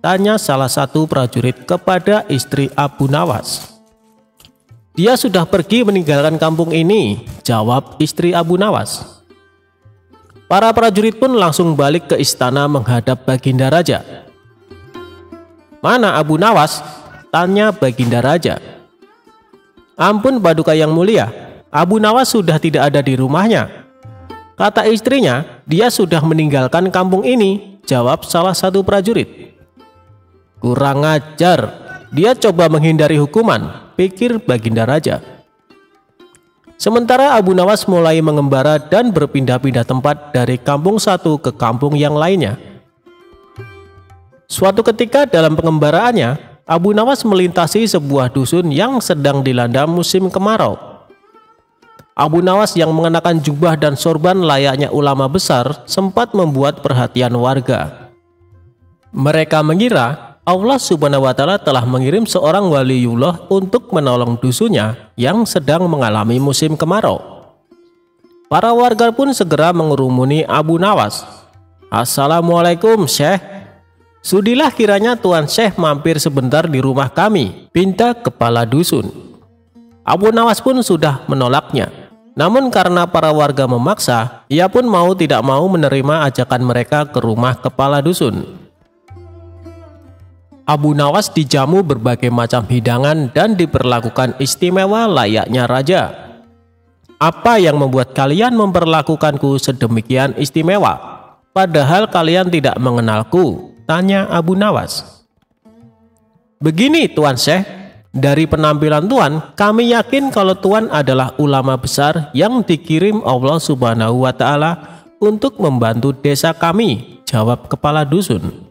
tanya salah satu prajurit kepada istri Abu Nawas. "Dia sudah pergi meninggalkan kampung ini," jawab istri Abu Nawas. Para prajurit pun langsung balik ke istana menghadap Baginda Raja. "Mana Abu Nawas?" tanya Baginda Raja. "Ampun Paduka yang mulia, Abu Nawas sudah tidak ada di rumahnya," kata istrinya. "Dia sudah meninggalkan kampung ini," jawab salah satu prajurit. "Kurang ajar, dia coba menghindari hukuman," pikir Baginda Raja. Sementara Abu Nawas mulai mengembara dan berpindah-pindah tempat dari kampung satu ke kampung yang lainnya. Suatu ketika dalam pengembaraannya, Abu Nawas melintasi sebuah dusun yang sedang dilanda musim kemarau. Abu Nawas yang mengenakan jubah dan sorban layaknya ulama besar sempat membuat perhatian warga. Mereka mengira Allah Subhanahu wa Ta'ala telah mengirim seorang waliullah untuk menolong dusunnya yang sedang mengalami musim kemarau. Para warga pun segera mengerumuni Abu Nawas. "Assalamualaikum Syekh. Sudilah kiranya Tuan Syekh mampir sebentar di rumah kami," pinta kepala dusun. Abu Nawas pun sudah menolaknya. Namun karena para warga memaksa, ia pun mau tidak mau menerima ajakan mereka ke rumah kepala dusun. Abu Nawas dijamu berbagai macam hidangan dan diperlakukan istimewa layaknya raja. "Apa yang membuat kalian memperlakukanku sedemikian istimewa, padahal kalian tidak mengenalku?" tanya Abu Nawas. "Begini Tuan Syekh, dari penampilan Tuan, kami yakin kalau Tuan adalah ulama besar yang dikirim Allah Subhanahu wa Ta'ala untuk membantu desa kami," jawab kepala dusun.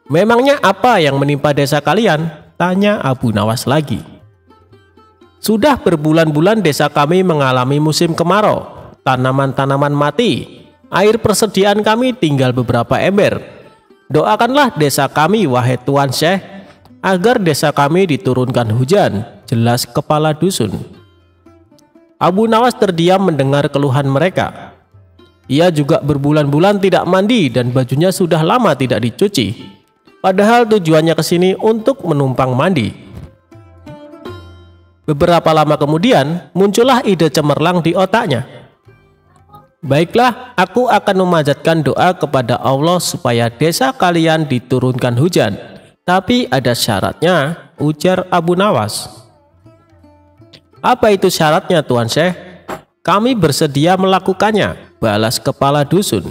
"Memangnya apa yang menimpa desa kalian?" tanya Abu Nawas lagi. "Sudah berbulan-bulan desa kami mengalami musim kemarau, tanaman-tanaman mati, air persediaan kami tinggal beberapa ember. Doakanlah desa kami wahai Tuan Syekh, agar desa kami diturunkan hujan," jelas kepala dusun. Abu Nawas terdiam mendengar keluhan mereka. Ia juga berbulan-bulan tidak mandi dan bajunya sudah lama tidak dicuci. Padahal tujuannya ke sini untuk menumpang mandi. Beberapa lama kemudian muncullah ide cemerlang di otaknya. "Baiklah, aku akan memanjatkan doa kepada Allah supaya desa kalian diturunkan hujan. Tapi ada syaratnya," ujar Abu Nawas. "Apa itu syaratnya Tuan Syekh?" "Kami bersedia melakukannya," balas kepala dusun.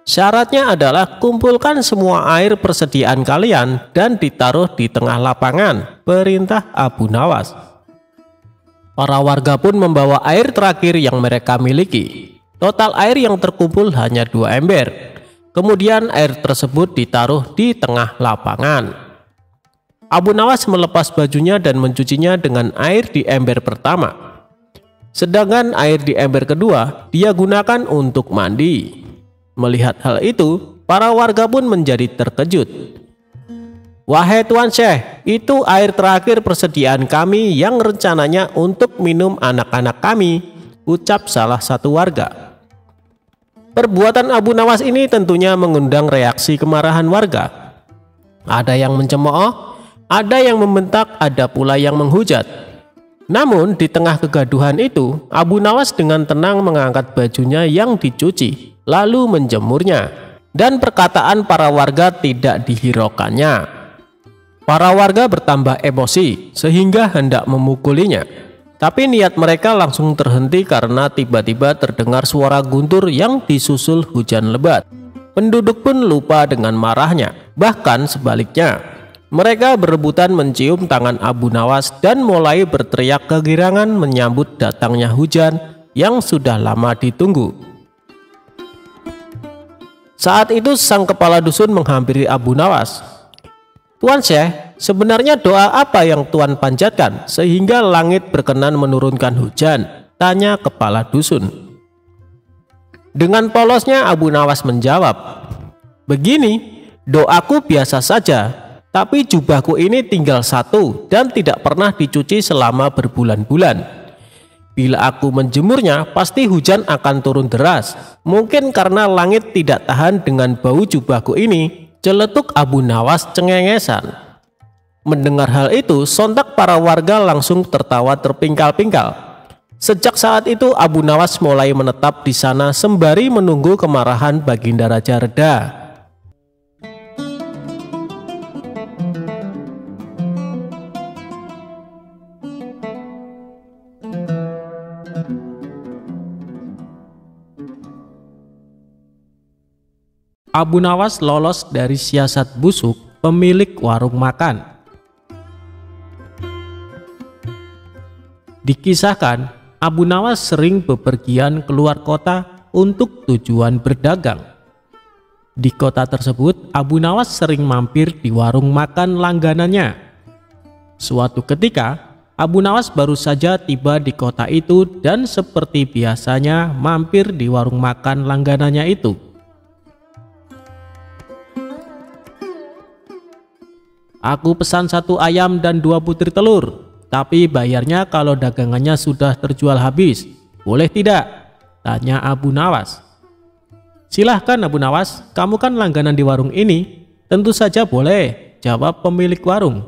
"Syaratnya adalah kumpulkan semua air persediaan kalian dan ditaruh di tengah lapangan," perintah Abu Nawas. Para warga pun membawa air terakhir yang mereka miliki. Total air yang terkumpul hanya 2 ember. Kemudian air tersebut ditaruh di tengah lapangan. Abu Nawas melepas bajunya dan mencucinya dengan air di ember pertama. Sedangkan air di ember kedua dia gunakan untuk mandi. Melihat hal itu, para warga pun menjadi terkejut. "Wahai Tuan Syekh, itu air terakhir persediaan kami yang rencananya untuk minum anak-anak kami," ucap salah satu warga. Perbuatan Abu Nawas ini tentunya mengundang reaksi kemarahan warga. Ada yang mencemooh, ada yang membentak, ada pula yang menghujat. Namun di tengah kegaduhan itu, Abu Nawas dengan tenang mengangkat bajunya yang dicuci, lalu menjemurnya, dan perkataan para warga tidak dihiraukannya. Para warga bertambah emosi sehingga hendak memukulinya. Tapi niat mereka langsung terhenti karena tiba-tiba terdengar suara guntur yang disusul hujan lebat. Penduduk pun lupa dengan marahnya. Bahkan sebaliknya, mereka berebutan mencium tangan Abu Nawas dan mulai berteriak kegirangan menyambut datangnya hujan yang sudah lama ditunggu. Saat itu sang kepala dusun menghampiri Abu Nawas. "Tuan Syekh, sebenarnya doa apa yang Tuan panjatkan sehingga langit berkenan menurunkan hujan?" tanya kepala dusun. Dengan polosnya Abu Nawas menjawab, "Begini, doaku biasa saja, tapi jubahku ini tinggal satu dan tidak pernah dicuci selama berbulan-bulan. Bila aku menjemurnya, pasti hujan akan turun deras. Mungkin karena langit tidak tahan dengan bau jubahku ini," celetuk Abu Nawas cengengesan. Mendengar hal itu, sontak para warga langsung tertawa terpingkal-pingkal. Sejak saat itu Abu Nawas mulai menetap di sana sembari menunggu kemarahan Baginda Raja reda. Abu Nawas lolos dari siasat busuk pemilik warung makan. Dikisahkan, Abu Nawas sering bepergian keluar kota untuk tujuan berdagang. Di kota tersebut, Abu Nawas sering mampir di warung makan langganannya. Suatu ketika, Abu Nawas baru saja tiba di kota itu dan seperti biasanya mampir di warung makan langganannya itu. "Aku pesan 1 ayam dan 2 butir telur, tapi bayarnya kalau dagangannya sudah terjual habis. Boleh tidak?" tanya Abu Nawas. "Silahkan Abu Nawas, kamu kan langganan di warung ini." "Tentu saja boleh," jawab pemilik warung.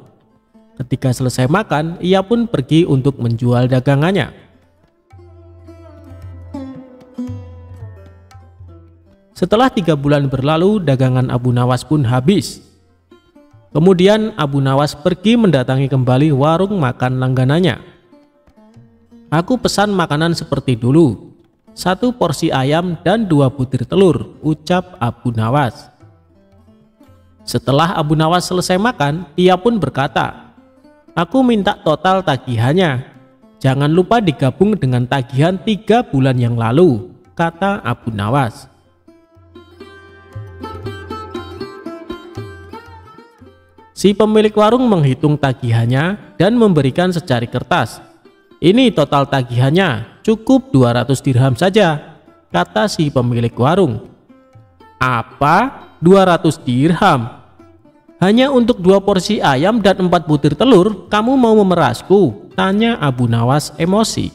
Ketika selesai makan, ia pun pergi untuk menjual dagangannya. Setelah 3 bulan berlalu, dagangan Abu Nawas pun habis. Kemudian Abu Nawas pergi mendatangi kembali warung makan langganannya. "Aku pesan makanan seperti dulu, 1 porsi ayam dan 2 butir telur," ucap Abu Nawas. Setelah Abu Nawas selesai makan, ia pun berkata, "Aku minta total tagihannya. Jangan lupa digabung dengan tagihan 3 bulan yang lalu," kata Abu Nawas. Si pemilik warung menghitung tagihannya dan memberikan secari kertas. "Ini total tagihannya, cukup 200 dirham saja," kata si pemilik warung. "Apa? 200 dirham? Hanya untuk 2 porsi ayam dan 4 butir telur, kamu mau memerasku?" tanya Abu Nawas emosi.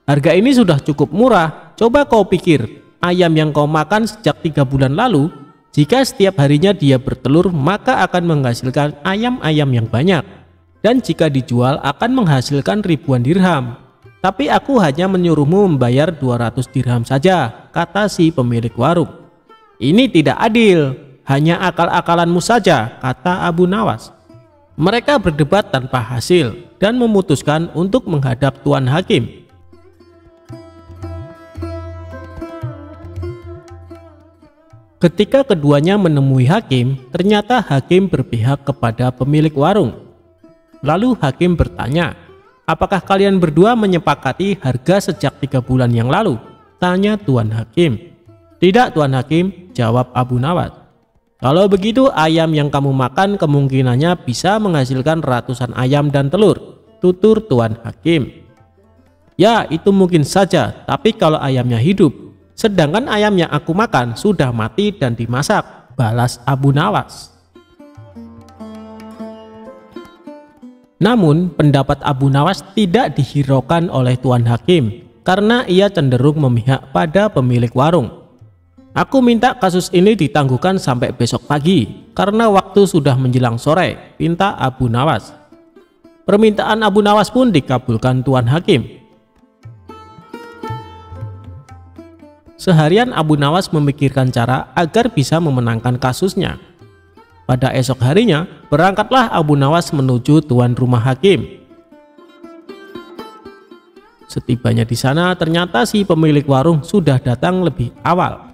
"Harga ini sudah cukup murah. Coba kau pikir, ayam yang kau makan sejak 3 bulan lalu, jika setiap harinya dia bertelur, maka akan menghasilkan ayam-ayam yang banyak. Dan jika dijual akan menghasilkan ribuan dirham. Tapi aku hanya menyuruhmu membayar 200 dirham saja," kata si pemilik warung. "Ini tidak adil, hanya akal-akalanmu saja," kata Abu Nawas. Mereka berdebat tanpa hasil dan memutuskan untuk menghadap Tuan Hakim. Ketika keduanya menemui hakim, ternyata hakim berpihak kepada pemilik warung. Lalu hakim bertanya, "Apakah kalian berdua menyepakati harga sejak 3 bulan yang lalu?" tanya Tuan Hakim. "Tidak, Tuan Hakim," jawab Abu Nawas. "Kalau begitu ayam yang kamu makan kemungkinannya bisa menghasilkan ratusan ayam dan telur," tutur Tuan Hakim. "Ya, itu mungkin saja, tapi kalau ayamnya hidup. Sedangkan ayam yang aku makan sudah mati dan dimasak," balas Abu Nawas. Namun pendapat Abu Nawas tidak dihiraukan oleh Tuan Hakim karena ia cenderung memihak pada pemilik warung. "Aku minta kasus ini ditangguhkan sampai besok pagi karena waktu sudah menjelang sore," pinta Abu Nawas. Permintaan Abu Nawas pun dikabulkan Tuan Hakim. Seharian Abu Nawas memikirkan cara agar bisa memenangkan kasusnya. Pada esok harinya, berangkatlah Abu Nawas menuju tuan rumah hakim. Setibanya di sana, ternyata si pemilik warung sudah datang lebih awal.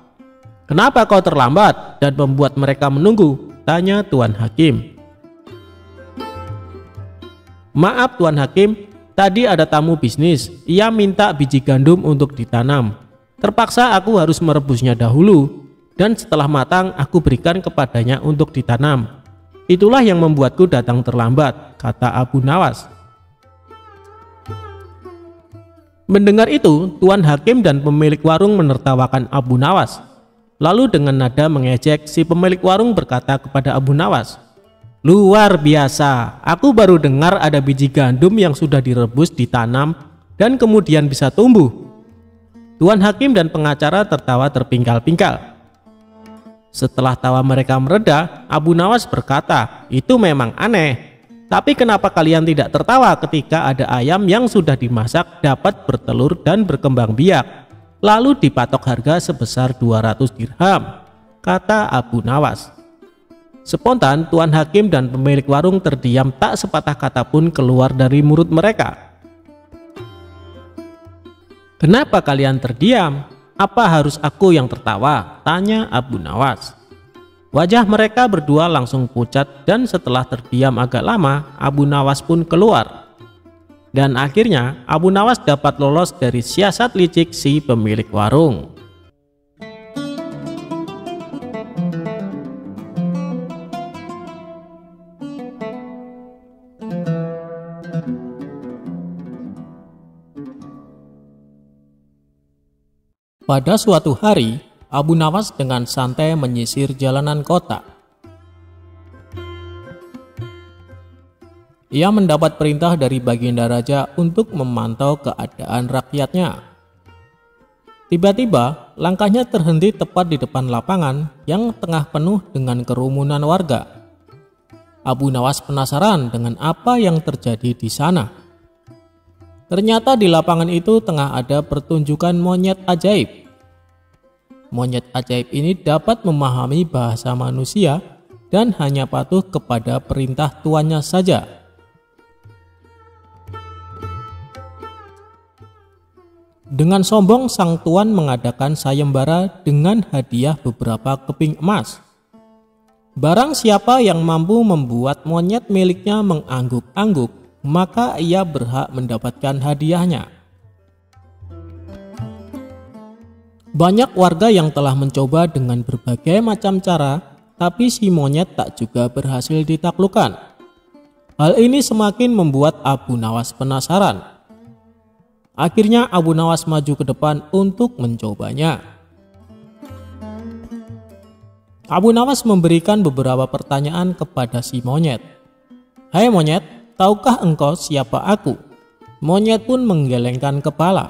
"Kenapa kau terlambat dan membuat mereka menunggu?" tanya Tuan Hakim. "Maaf Tuan Hakim, tadi ada tamu bisnis. Ia minta biji gandum untuk ditanam. Terpaksa aku harus merebusnya dahulu, dan setelah matang aku berikan kepadanya untuk ditanam. Itulah yang membuatku datang terlambat," kata Abu Nawas. Mendengar itu, Tuan Hakim dan pemilik warung menertawakan Abu Nawas. Lalu dengan nada mengejek, si pemilik warung berkata kepada Abu Nawas, "Luar biasa, aku baru dengar ada biji gandum yang sudah direbus, ditanam, dan kemudian bisa tumbuh." Tuan Hakim dan pengacara tertawa terpingkal-pingkal. Setelah tawa mereka mereda, Abu Nawas berkata, "Itu memang aneh. Tapi kenapa kalian tidak tertawa ketika ada ayam yang sudah dimasak dapat bertelur dan berkembang biak, lalu dipatok harga sebesar 200 dirham, kata Abu Nawas. Spontan Tuan Hakim dan pemilik warung terdiam, tak sepatah kata pun keluar dari mulut mereka. "Kenapa kalian terdiam? Apa harus aku yang tertawa?" tanya Abu Nawas. Wajah mereka berdua langsung pucat, dan setelah terdiam agak lama, Abu Nawas pun keluar. Dan akhirnya Abu Nawas dapat lolos dari siasat licik si pemilik warung. Pada suatu hari, Abu Nawas dengan santai menyisir jalanan kota. Ia mendapat perintah dari Baginda Raja untuk memantau keadaan rakyatnya. Tiba-tiba, langkahnya terhenti tepat di depan lapangan yang tengah penuh dengan kerumunan warga. Abu Nawas penasaran dengan apa yang terjadi di sana. Ternyata di lapangan itu tengah ada pertunjukan monyet ajaib. Monyet ajaib ini dapat memahami bahasa manusia dan hanya patuh kepada perintah tuannya saja. Dengan sombong sang tuan mengadakan sayembara dengan hadiah beberapa keping emas. Barang siapa yang mampu membuat monyet miliknya mengangguk-angguk, maka ia berhak mendapatkan hadiahnya. Banyak warga yang telah mencoba dengan berbagai macam cara, tapi si monyet tak juga berhasil ditaklukkan. Hal ini semakin membuat Abu Nawas penasaran. Akhirnya Abu Nawas maju ke depan untuk mencobanya. Abu Nawas memberikan beberapa pertanyaan kepada si monyet. "Hai monyet, tahukah engkau siapa aku?" Monyet pun menggelengkan kepala.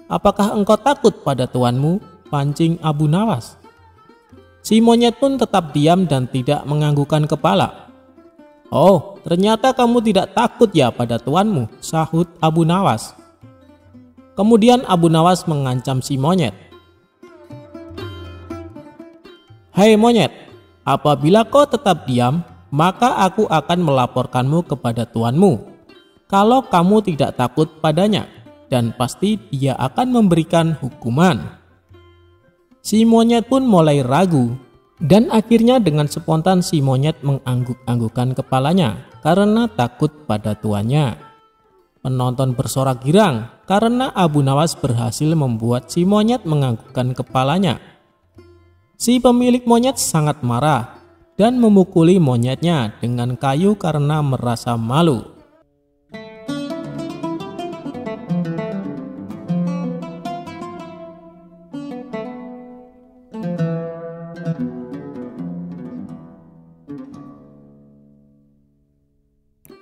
"Apakah engkau takut pada tuanmu?" pancing Abu Nawas. Si monyet pun tetap diam dan tidak menganggukkan kepala. "Oh, ternyata kamu tidak takut ya pada tuanmu," sahut Abu Nawas. Kemudian Abu Nawas mengancam si monyet. "Hai monyet, apabila kau tetap diam, maka aku akan melaporkanmu kepada tuanmu. Kalau kamu tidak takut padanya, dan pasti dia akan memberikan hukuman." Si monyet pun mulai ragu, dan akhirnya dengan spontan si monyet mengangguk-anggukkan kepalanya karena takut pada tuannya. Penonton bersorak girang karena Abu Nawas berhasil membuat si monyet menganggukkan kepalanya. Si pemilik monyet sangat marah dan memukuli monyetnya dengan kayu karena merasa malu.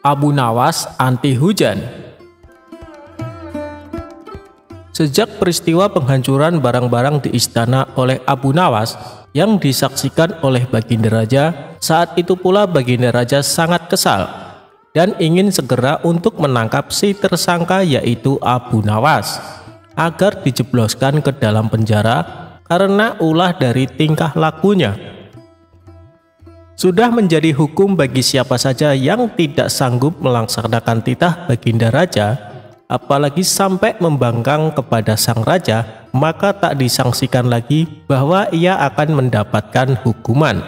Abu Nawas anti hujan. Sejak peristiwa penghancuran barang-barang di istana oleh Abu Nawas yang disaksikan oleh Baginda Raja, saat itu pula Baginda Raja sangat kesal dan ingin segera untuk menangkap si tersangka yaitu Abu Nawas agar dijebloskan ke dalam penjara karena ulah dari tingkah lakunya. Sudah menjadi hukum bagi siapa saja yang tidak sanggup melaksanakan titah Baginda Raja, apalagi sampai membangkang kepada sang raja, maka tak disangsikan lagi bahwa ia akan mendapatkan hukuman.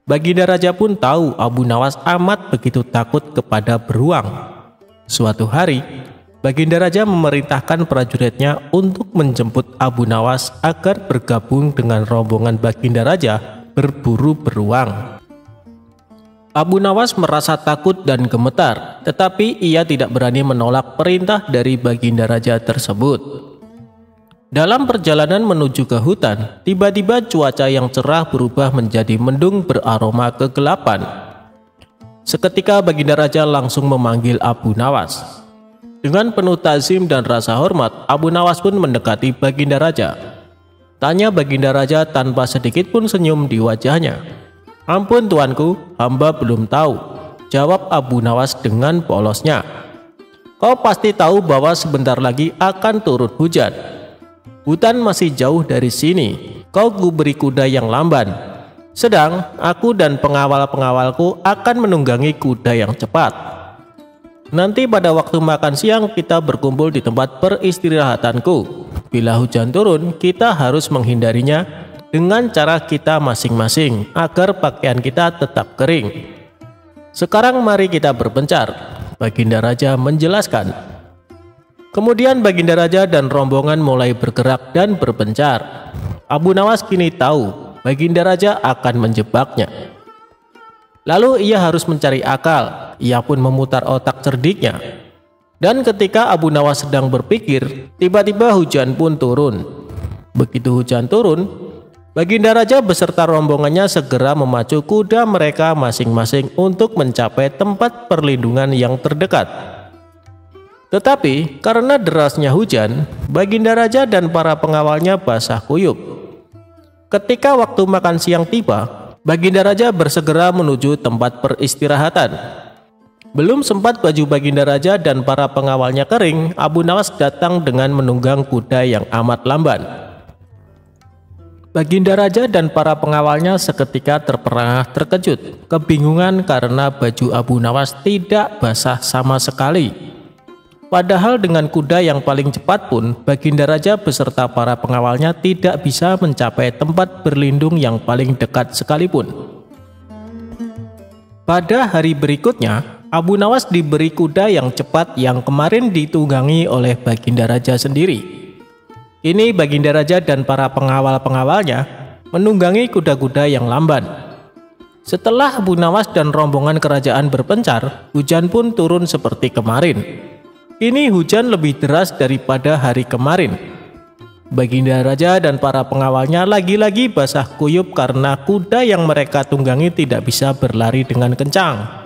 Baginda Raja pun tahu Abu Nawas amat begitu takut kepada beruang. Suatu hari, Baginda Raja memerintahkan prajuritnya untuk menjemput Abu Nawas agar bergabung dengan rombongan Baginda Raja berburu beruang. Abu Nawas merasa takut dan gemetar, tetapi ia tidak berani menolak perintah dari Baginda Raja tersebut. Dalam perjalanan menuju ke hutan, tiba-tiba cuaca yang cerah berubah menjadi mendung beraroma kegelapan. Seketika Baginda Raja langsung memanggil Abu Nawas. Dengan penuh ta'zim dan rasa hormat, Abu Nawas pun mendekati Baginda Raja. Tanya Baginda Raja tanpa sedikit pun senyum di wajahnya. "Ampun tuanku, hamba belum tahu," jawab Abu Nawas dengan polosnya. "Kau pasti tahu bahwa sebentar lagi akan turun hujan. Hutan masih jauh dari sini, kau beri kuda yang lamban. Sedang aku dan pengawal-pengawalku akan menunggangi kuda yang cepat. Nanti pada waktu makan siang kita berkumpul di tempat peristirahatanku. Bila hujan turun, kita harus menghindarinya dengan cara kita masing-masing agar pakaian kita tetap kering. Sekarang mari kita berpencar," Baginda Raja menjelaskan. Kemudian Baginda Raja dan rombongan mulai bergerak dan berpencar. Abu Nawas kini tahu Baginda Raja akan menjebaknya. Lalu ia harus mencari akal. Ia pun memutar otak cerdiknya. Dan ketika Abu Nawas sedang berpikir, tiba-tiba hujan pun turun. Begitu hujan turun, Baginda Raja beserta rombongannya segera memacu kuda mereka masing-masing untuk mencapai tempat perlindungan yang terdekat. Tetapi karena derasnya hujan, Baginda Raja dan para pengawalnya basah kuyup. Ketika waktu makan siang tiba, Baginda Raja bersegera menuju tempat peristirahatan. Belum sempat baju Baginda Raja dan para pengawalnya kering, Abu Nawas datang dengan menunggang kuda yang amat lamban. Baginda Raja dan para pengawalnya seketika terperangah terkejut, kebingungan karena baju Abu Nawas tidak basah sama sekali. Padahal dengan kuda yang paling cepat pun, Baginda Raja beserta para pengawalnya tidak bisa mencapai tempat berlindung yang paling dekat sekalipun. Pada hari berikutnya, Abu Nawas diberi kuda yang cepat yang kemarin ditunggangi oleh Baginda Raja sendiri. Kini Baginda Raja dan para pengawal-pengawalnya menunggangi kuda-kuda yang lamban. Setelah Abu Nawas dan rombongan kerajaan berpencar, hujan pun turun seperti kemarin. Ini hujan lebih deras daripada hari kemarin. Baginda Raja dan para pengawalnya lagi-lagi basah kuyup karena kuda yang mereka tunggangi tidak bisa berlari dengan kencang.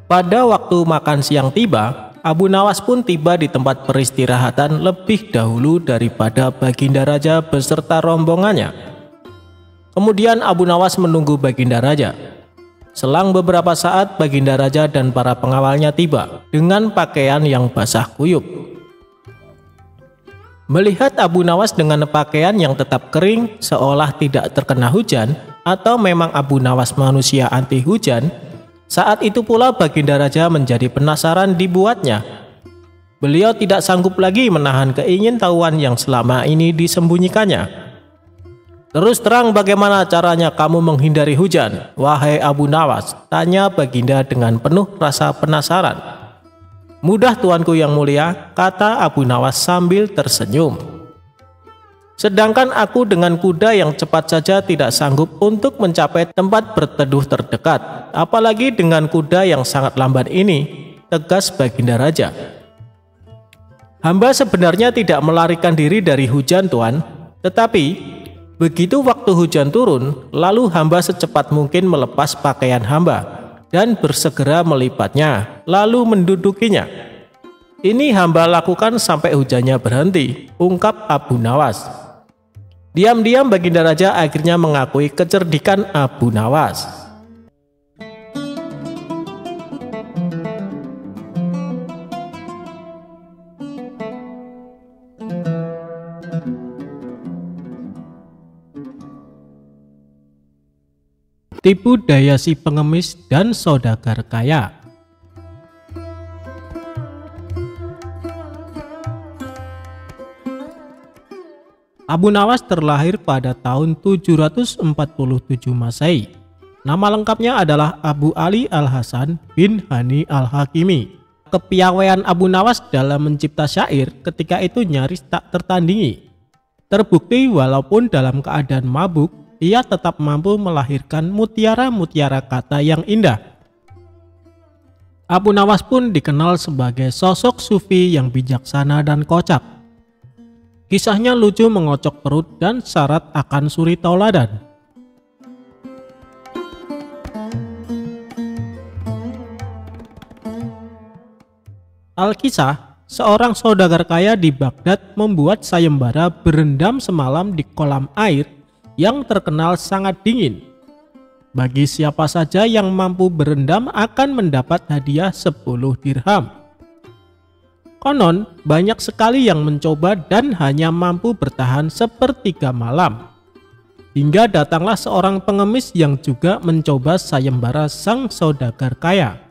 Pada waktu makan siang tiba, Abu Nawas pun tiba di tempat peristirahatan lebih dahulu daripada Baginda Raja beserta rombongannya. Kemudian Abu Nawas menunggu Baginda Raja. Selang beberapa saat, Baginda Raja dan para pengawalnya tiba dengan pakaian yang basah kuyup. Melihat Abu Nawas dengan pakaian yang tetap kering seolah tidak terkena hujan, atau memang Abu Nawas manusia anti hujan, saat itu pula Baginda Raja menjadi penasaran dibuatnya. Beliau tidak sanggup lagi menahan keingintahuan yang selama ini disembunyikannya. "Terus terang bagaimana caranya kamu menghindari hujan, wahai Abu Nawas?" tanya Baginda dengan penuh rasa penasaran. "Mudah tuanku yang mulia," kata Abu Nawas sambil tersenyum. "Sedangkan aku dengan kuda yang cepat saja tidak sanggup untuk mencapai tempat berteduh terdekat, apalagi dengan kuda yang sangat lamban ini," tegas Baginda Raja. "Hamba sebenarnya tidak melarikan diri dari hujan, Tuan. Tetapi begitu waktu hujan turun, lalu hamba secepat mungkin melepas pakaian hamba dan bersegera melipatnya, lalu mendudukinya. Ini hamba lakukan sampai hujannya berhenti," ungkap Abu Nawas. Diam-diam Baginda Raja akhirnya mengakui kecerdikan Abu Nawas. Tipu daya si pengemis dan saudagar kaya. Abu Nawas terlahir pada tahun 747 Masehi. Nama lengkapnya adalah Abu Ali Al-Hasan bin Hani Al-Hakimi. Kepiawaian Abu Nawas dalam mencipta syair ketika itu nyaris tak tertandingi. Terbukti walaupun dalam keadaan mabuk, ia tetap mampu melahirkan mutiara-mutiara kata yang indah. Abu Nawas pun dikenal sebagai sosok sufi yang bijaksana dan kocak. Kisahnya lucu, mengocok perut, dan syarat akan suri tauladan. Al-Kisah, seorang saudagar kaya di Baghdad membuat sayembara berendam semalam di kolam air yang terkenal sangat dingin. Bagi siapa saja yang mampu berendam akan mendapat hadiah 10 dirham. Konon, banyak sekali yang mencoba dan hanya mampu bertahan sepertiga malam. Hingga datanglah seorang pengemis yang juga mencoba sayembara sang saudagar kaya.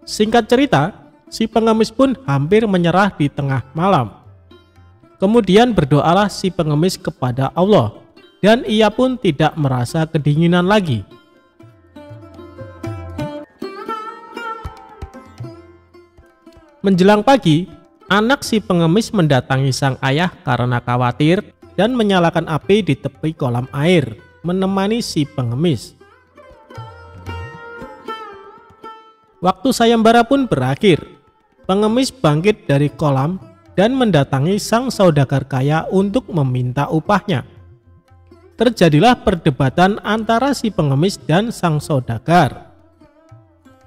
Singkat cerita, si pengemis pun hampir menyerah di tengah malam. Kemudian berdoalah si pengemis kepada Allah, dan ia pun tidak merasa kedinginan lagi. Menjelang pagi, anak si pengemis mendatangi sang ayah karena khawatir dan menyalakan api di tepi kolam air, menemani si pengemis. Waktu sayembara pun berakhir. Pengemis bangkit dari kolam dan mendatangi sang saudagar kaya untuk meminta upahnya. Terjadilah perdebatan antara si pengemis dan sang saudagar.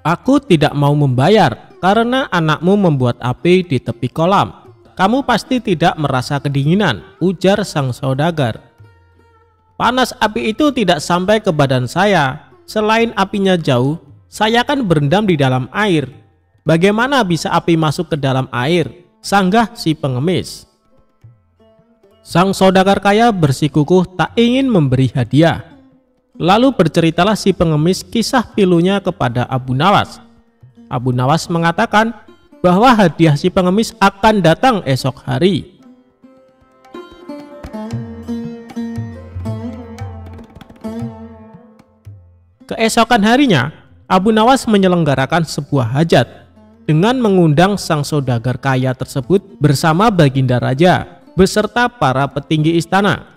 "Aku tidak mau membayar karena anakmu membuat api di tepi kolam. Kamu pasti tidak merasa kedinginan," ujar sang saudagar. Panas api itu tidak sampai ke badan saya. Selain apinya jauh, saya kan berendam di dalam air. Bagaimana bisa api masuk ke dalam air? Sanggah si pengemis. Sang saudagar kaya bersikukuh tak ingin memberi hadiah. Lalu berceritalah si pengemis kisah pilunya kepada Abu Nawas. Abu Nawas mengatakan bahwa hadiah si pengemis akan datang esok hari. Keesokan harinya, Abu Nawas menyelenggarakan sebuah hajat dengan mengundang sang saudagar kaya tersebut bersama Baginda Raja beserta para petinggi istana.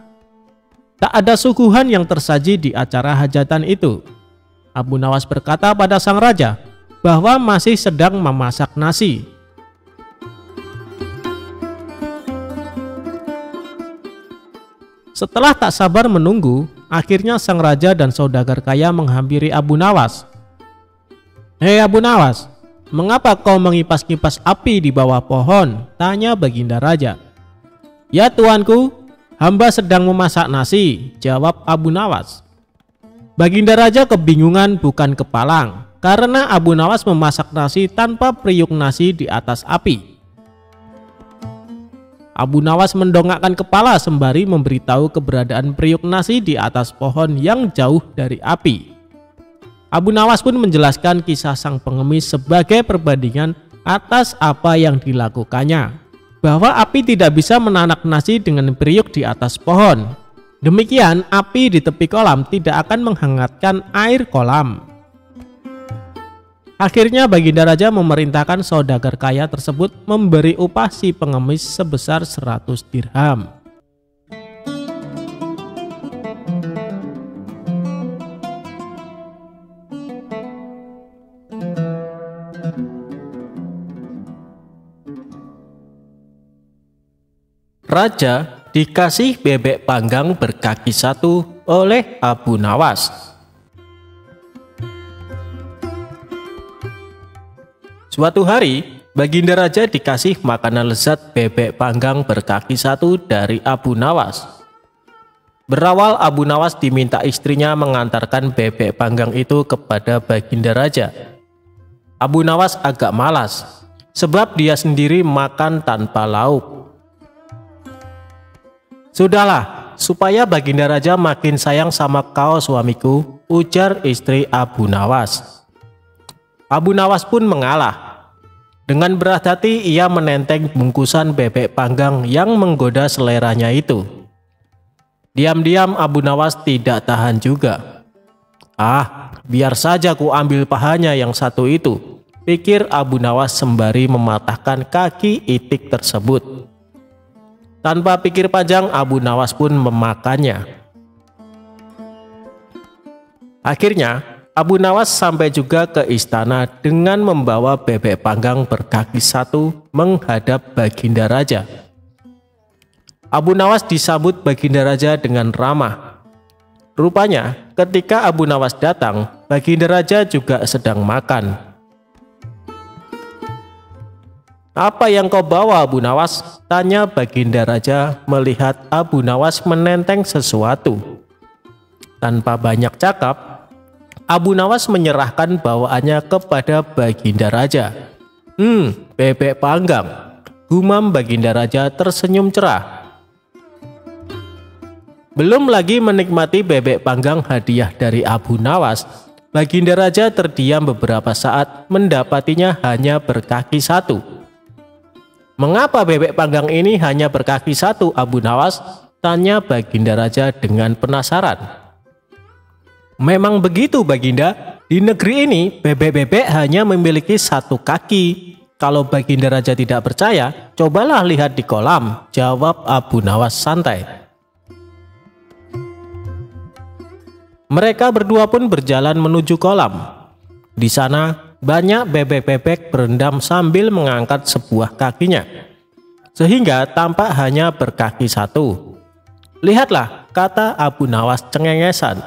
Tak ada suguhan yang tersaji di acara hajatan itu. Abu Nawas berkata pada sang raja bahwa masih sedang memasak nasi. Setelah tak sabar menunggu, akhirnya sang raja dan saudagar kaya menghampiri Abu Nawas. "Hei Abu Nawas, mengapa kau mengipas-kipas api di bawah pohon?" tanya Baginda Raja. "Ya tuanku, hamba sedang memasak nasi," jawab Abu Nawas. Baginda Raja kebingungan bukan kepalang karena Abu Nawas memasak nasi tanpa periuk nasi di atas api. Abu Nawas mendongakkan kepala sembari memberitahu keberadaan periuk nasi di atas pohon yang jauh dari api. Abu Nawas pun menjelaskan kisah sang pengemis sebagai perbandingan atas apa yang dilakukannya, bahwa api tidak bisa menanak nasi dengan periuk di atas pohon. Demikian, api di tepi kolam tidak akan menghangatkan air kolam. Akhirnya Baginda Raja memerintahkan saudagar kaya tersebut memberi upah si pengemis sebesar 100 dirham. Raja dikasih bebek panggang berkaki 1 oleh Abu Nawas. Suatu hari, Baginda Raja dikasih makanan lezat bebek panggang berkaki 1 dari Abu Nawas. Berawal Abu Nawas diminta istrinya mengantarkan bebek panggang itu kepada Baginda Raja. Abu Nawas agak malas, sebab dia sendiri makan tanpa lauk. "Sudahlah, supaya Baginda Raja makin sayang sama kau suamiku," ujar istri Abu Nawas. Abu Nawas pun mengalah. Dengan berat hati ia menenteng bungkusan bebek panggang yang menggoda seleranya itu. Diam-diam Abu Nawas tidak tahan juga. Biar saja ku ambil pahanya yang satu itu," pikir Abu Nawas sembari mematahkan kaki itik tersebut. Tanpa pikir panjang, Abu Nawas pun memakannya. Akhirnya Abu Nawas sampai juga ke istana dengan membawa bebek panggang berkaki 1 menghadap Baginda Raja. Abu Nawas disambut Baginda Raja dengan ramah. Rupanya ketika Abu Nawas datang, Baginda Raja juga sedang makan. "Apa yang kau bawa Abu Nawas?" tanya Baginda Raja melihat Abu Nawas menenteng sesuatu. Tanpa banyak cakap, Abu Nawas menyerahkan bawaannya kepada Baginda Raja. Bebek panggang," gumam Baginda Raja tersenyum cerah. Belum lagi menikmati bebek panggang hadiah dari Abu Nawas, Baginda Raja terdiam beberapa saat mendapatinya hanya berkaki 1. "Mengapa bebek panggang ini hanya berkaki 1, Abu Nawas?" tanya Baginda Raja dengan penasaran. "Memang begitu Baginda, di negeri ini bebek-bebek hanya memiliki 1 kaki. Kalau Baginda Raja tidak percaya, cobalah lihat di kolam," jawab Abu Nawas santai. Mereka berdua pun berjalan menuju kolam. Di sana banyak bebek-bebek berendam sambil mengangkat sebuah kakinya, sehingga tampak hanya berkaki 1. "Lihatlah," kata Abu Nawas cengengesan.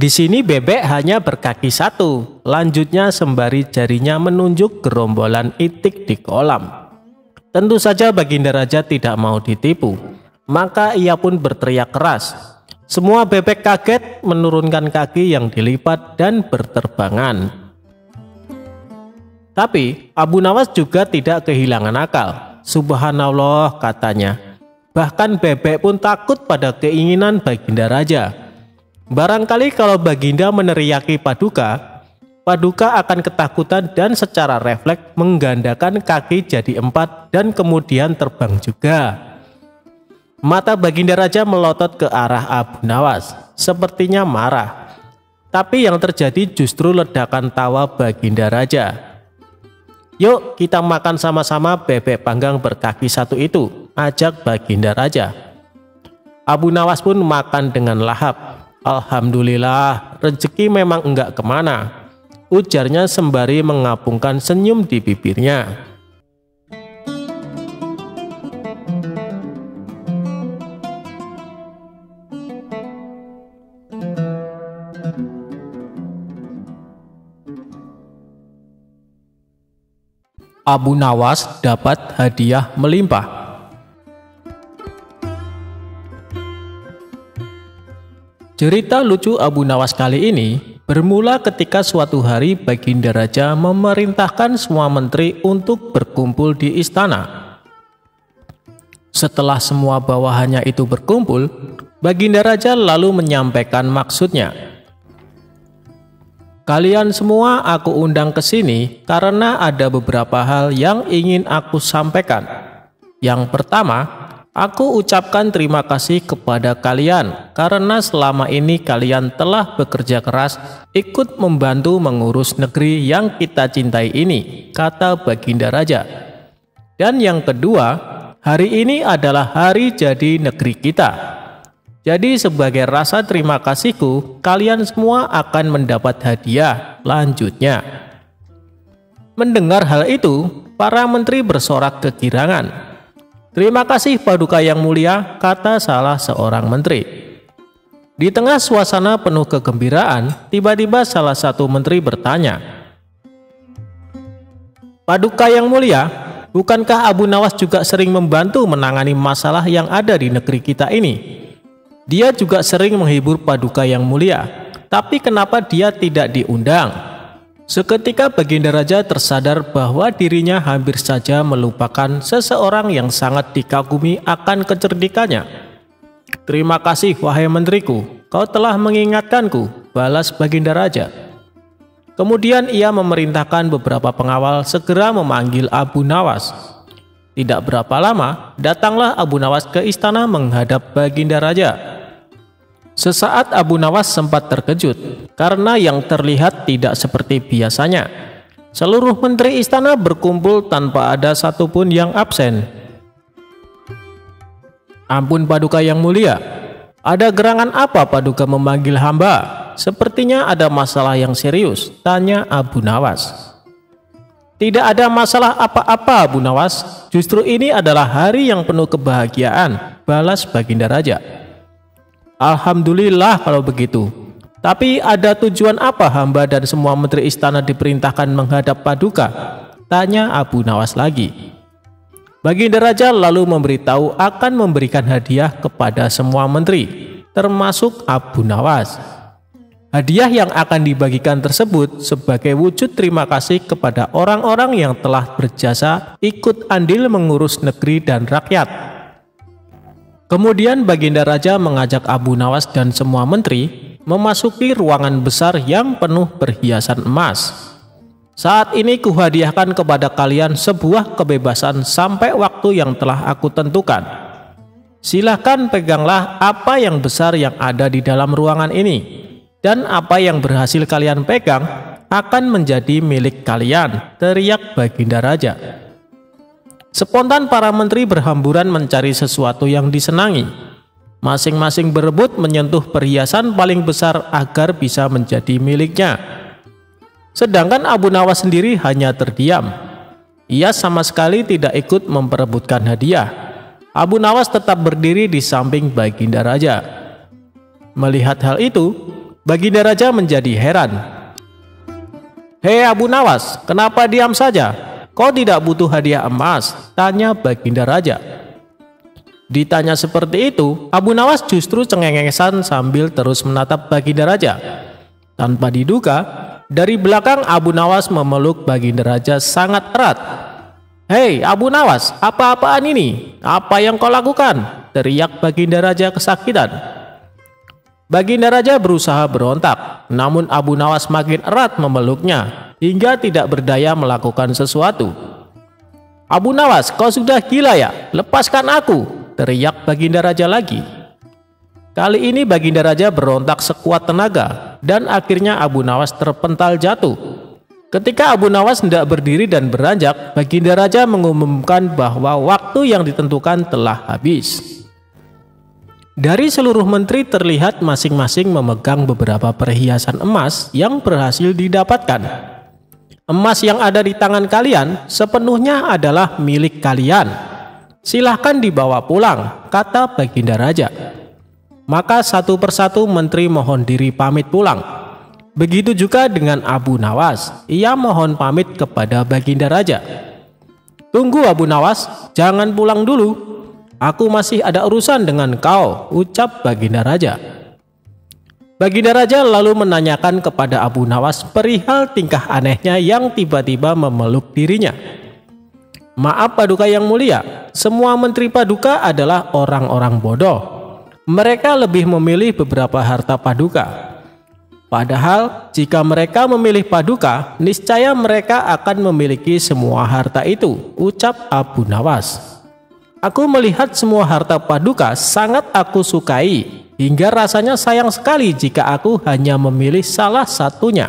"Di sini bebek hanya berkaki 1, lanjutnya sembari jarinya menunjuk gerombolan itik di kolam. Tentu saja Baginda Raja tidak mau ditipu, maka ia pun berteriak keras. Semua bebek kaget menurunkan kaki yang dilipat dan berterbangan. Tapi Abu Nawas juga tidak kehilangan akal. Subhanallah, katanya. Bahkan bebek pun takut pada keinginan Baginda Raja. Barangkali kalau Baginda meneriaki Paduka, Paduka akan ketakutan dan secara refleks menggandakan kaki jadi 4 dan kemudian terbang juga. Mata Baginda Raja melotot ke arah Abu Nawas, sepertinya marah. Tapi yang terjadi justru ledakan tawa Baginda Raja. "Yuk kita makan sama-sama bebek panggang berkaki 1 itu," ajak Baginda Raja. Abu Nawas pun makan dengan lahap. "Alhamdulillah, rezeki memang enggak kemana," ujarnya sembari mengapungkan senyum di bibirnya. Abu Nawas dapat hadiah melimpah. Cerita lucu Abu Nawas kali ini bermula ketika suatu hari Baginda Raja memerintahkan semua menteri untuk berkumpul di istana. Setelah semua bawahannya itu berkumpul, Baginda Raja lalu menyampaikan maksudnya. "Kalian semua aku undang ke sini karena ada beberapa hal yang ingin aku sampaikan. Yang pertama, aku ucapkan terima kasih kepada kalian karena selama ini kalian telah bekerja keras ikut membantu mengurus negeri yang kita cintai ini," kata Baginda Raja. "Dan yang kedua, hari ini adalah hari jadi negeri kita. Jadi sebagai rasa terima kasihku, kalian semua akan mendapat hadiah," lanjutnya. Mendengar hal itu, para menteri bersorak kegirangan. "Terima kasih Paduka yang mulia," kata salah seorang menteri. Di tengah suasana penuh kegembiraan, tiba-tiba salah satu menteri bertanya, "Paduka yang mulia, bukankah Abu Nawas juga sering membantu menangani masalah yang ada di negeri kita ini? Dia juga sering menghibur Paduka yang mulia, tapi kenapa dia tidak diundang?" Seketika Baginda Raja tersadar bahwa dirinya hampir saja melupakan seseorang yang sangat dikagumi akan kecerdikannya. "Terima kasih wahai menteriku, kau telah mengingatkanku," balas Baginda Raja. Kemudian ia memerintahkan beberapa pengawal segera memanggil Abu Nawas. Tidak berapa lama, datanglah Abu Nawas ke istana menghadap Baginda Raja. Sesaat Abu Nawas sempat terkejut karena yang terlihat tidak seperti biasanya. Seluruh menteri istana berkumpul tanpa ada satupun yang absen. "Ampun Paduka yang mulia, ada gerangan apa Paduka memanggil hamba? Sepertinya ada masalah yang serius," tanya Abu Nawas. "Tidak ada masalah apa-apa Abu Nawas, justru ini adalah hari yang penuh kebahagiaan," balas Baginda Raja. "Alhamdulillah kalau begitu. Tapi ada tujuan apa hamba dan semua menteri istana diperintahkan menghadap Paduka?" tanya Abu Nawas lagi. Baginda Raja lalu memberitahu akan memberikan hadiah kepada semua menteri, termasuk Abu Nawas. Hadiah yang akan dibagikan tersebut sebagai wujud terima kasih kepada orang-orang yang telah berjasa ikut andil mengurus negeri dan rakyat. Kemudian Baginda Raja mengajak Abu Nawas dan semua menteri memasuki ruangan besar yang penuh perhiasan emas. "Saat ini kuhadiahkan kepada kalian sebuah kebebasan sampai waktu yang telah aku tentukan. Silahkan peganglah apa yang besar yang ada di dalam ruangan ini, dan apa yang berhasil kalian pegang akan menjadi milik kalian," teriak Baginda Raja. Spontan para menteri berhamburan mencari sesuatu yang disenangi. Masing-masing berebut menyentuh perhiasan paling besar agar bisa menjadi miliknya. Sedangkan Abu Nawas sendiri hanya terdiam. Ia sama sekali tidak ikut memperebutkan hadiah. Abu Nawas tetap berdiri di samping Baginda Raja. Melihat hal itu, Baginda Raja menjadi heran. "Hei Abu Nawas, kenapa diam saja? Kau tidak butuh hadiah emas?" tanya Baginda Raja. Ditanya seperti itu, Abu Nawas justru cengengesan sambil terus menatap Baginda Raja. Tanpa diduga, dari belakang Abu Nawas memeluk Baginda Raja sangat erat. "Hei Abu Nawas, apa-apaan ini? Apa yang kau lakukan?" teriak Baginda Raja kesakitan. Baginda Raja berusaha berontak, namun Abu Nawas makin erat memeluknya hingga tidak berdaya melakukan sesuatu. "Abu Nawas, kau sudah gila ya? Lepaskan aku!" teriak Baginda Raja lagi. Kali ini Baginda Raja berontak sekuat tenaga dan akhirnya Abu Nawas terpental jatuh. Ketika Abu Nawas hendak berdiri dan beranjak, Baginda Raja mengumumkan bahwa waktu yang ditentukan telah habis. Dari seluruh menteri terlihat masing-masing memegang beberapa perhiasan emas yang berhasil didapatkan. "Emas yang ada di tangan kalian sepenuhnya adalah milik kalian. Silahkan dibawa pulang," kata Baginda Raja. Maka satu persatu menteri mohon diri pamit pulang. Begitu juga dengan Abu Nawas, ia mohon pamit kepada Baginda Raja. "Tunggu Abu Nawas, jangan pulang dulu. Aku masih ada urusan dengan kau," ucap Baginda Raja. Baginda Raja lalu menanyakan kepada Abu Nawas perihal tingkah anehnya yang tiba-tiba memeluk dirinya. "Maaf Paduka yang mulia, semua menteri Paduka adalah orang-orang bodoh. Mereka lebih memilih beberapa harta Paduka. Padahal jika mereka memilih Paduka, niscaya mereka akan memiliki semua harta itu," ucap Abu Nawas. "Aku melihat semua harta Paduka sangat aku sukai, hingga rasanya sayang sekali jika aku hanya memilih salah satunya.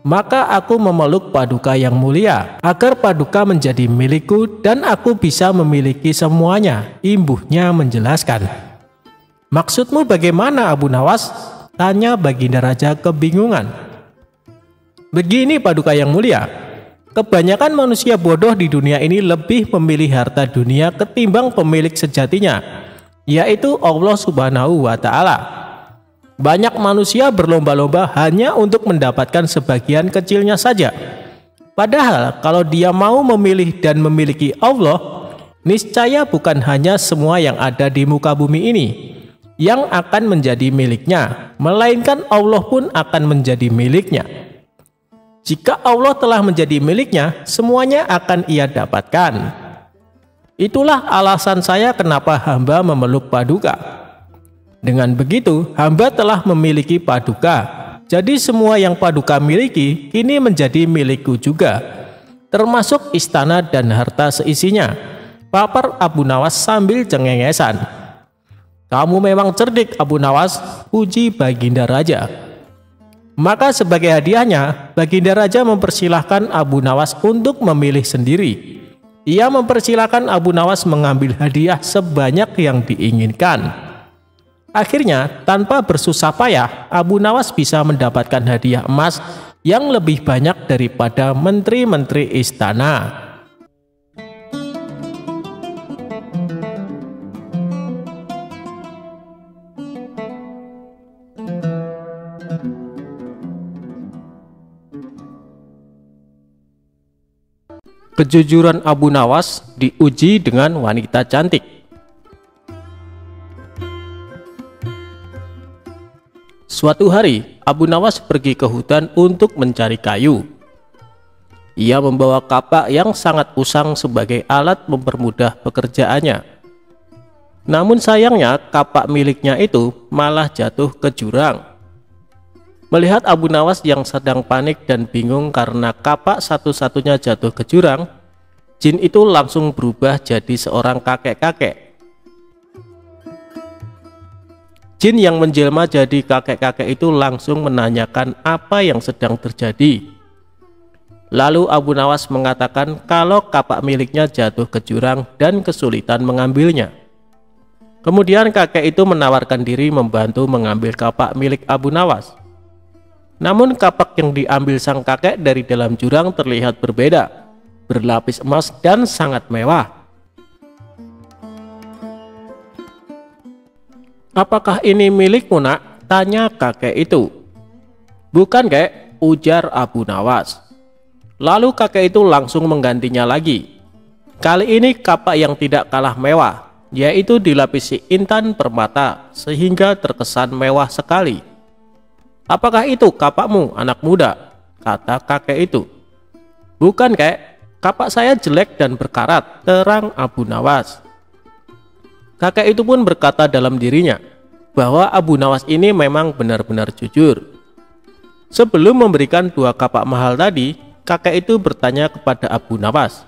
Maka aku memeluk Paduka yang mulia agar Paduka menjadi milikku dan aku bisa memiliki semuanya," imbuhnya menjelaskan. "Maksudmu bagaimana Abu Nawas?" tanya Baginda Raja kebingungan. "Begini Paduka yang mulia, kebanyakan manusia bodoh di dunia ini lebih memilih harta dunia ketimbang pemilik sejatinya, yaitu Allah Subhanahu wa Ta'ala. Banyak manusia berlomba-lomba hanya untuk mendapatkan sebagian kecilnya saja. Padahal kalau dia mau memilih dan memiliki Allah, niscaya bukan hanya semua yang ada di muka bumi ini yang akan menjadi miliknya, melainkan Allah pun akan menjadi miliknya. Jika Allah telah menjadi miliknya, semuanya akan ia dapatkan. Itulah alasan saya kenapa hamba memeluk Paduka. Dengan begitu, hamba telah memiliki Paduka. Jadi semua yang Paduka miliki kini menjadi milikku juga, termasuk istana dan harta seisinya," papar Abu Nawas sambil cengengesan. "Kamu memang cerdik Abu Nawas," puji Baginda Raja. Maka sebagai hadiahnya, Baginda Raja mempersilahkan Abu Nawas untuk memilih sendiri. Ia mempersilahkan Abu Nawas mengambil hadiah sebanyak yang diinginkan. Akhirnya, tanpa bersusah payah, Abu Nawas bisa mendapatkan hadiah emas yang lebih banyak daripada menteri-menteri istana. Kejujuran Abu Nawas diuji dengan wanita cantik. Suatu hari, Abu Nawas pergi ke hutan untuk mencari kayu. Ia membawa kapak yang sangat usang sebagai alat mempermudah pekerjaannya. Namun sayangnya, kapak miliknya itu malah jatuh ke jurang. Melihat Abu Nawas yang sedang panik dan bingung karena kapak satu-satunya jatuh ke jurang, jin itu langsung berubah jadi seorang kakek-kakek. Jin yang menjelma jadi kakek-kakek itu langsung menanyakan apa yang sedang terjadi. Lalu Abu Nawas mengatakan kalau kapak miliknya jatuh ke jurang dan kesulitan mengambilnya. Kemudian kakek itu menawarkan diri membantu mengambil kapak milik Abu Nawas. Namun kapak yang diambil sang kakek dari dalam jurang terlihat berbeda, berlapis emas dan sangat mewah. "Apakah ini milikmu, nak?" tanya kakek itu. "Bukan, kek," ujar Abu Nawas. Lalu kakek itu langsung menggantinya lagi. Kali ini kapak yang tidak kalah mewah, yaitu dilapisi intan permata sehingga terkesan mewah sekali. "Apakah itu kapakmu, anak muda?" kata kakek itu. "Bukan, kek, kapak saya jelek dan berkarat," terang Abu Nawas. Kakek itu pun berkata dalam dirinya bahwa Abu Nawas ini memang benar-benar jujur. Sebelum memberikan 2 kapak mahal tadi, kakek itu bertanya kepada Abu Nawas,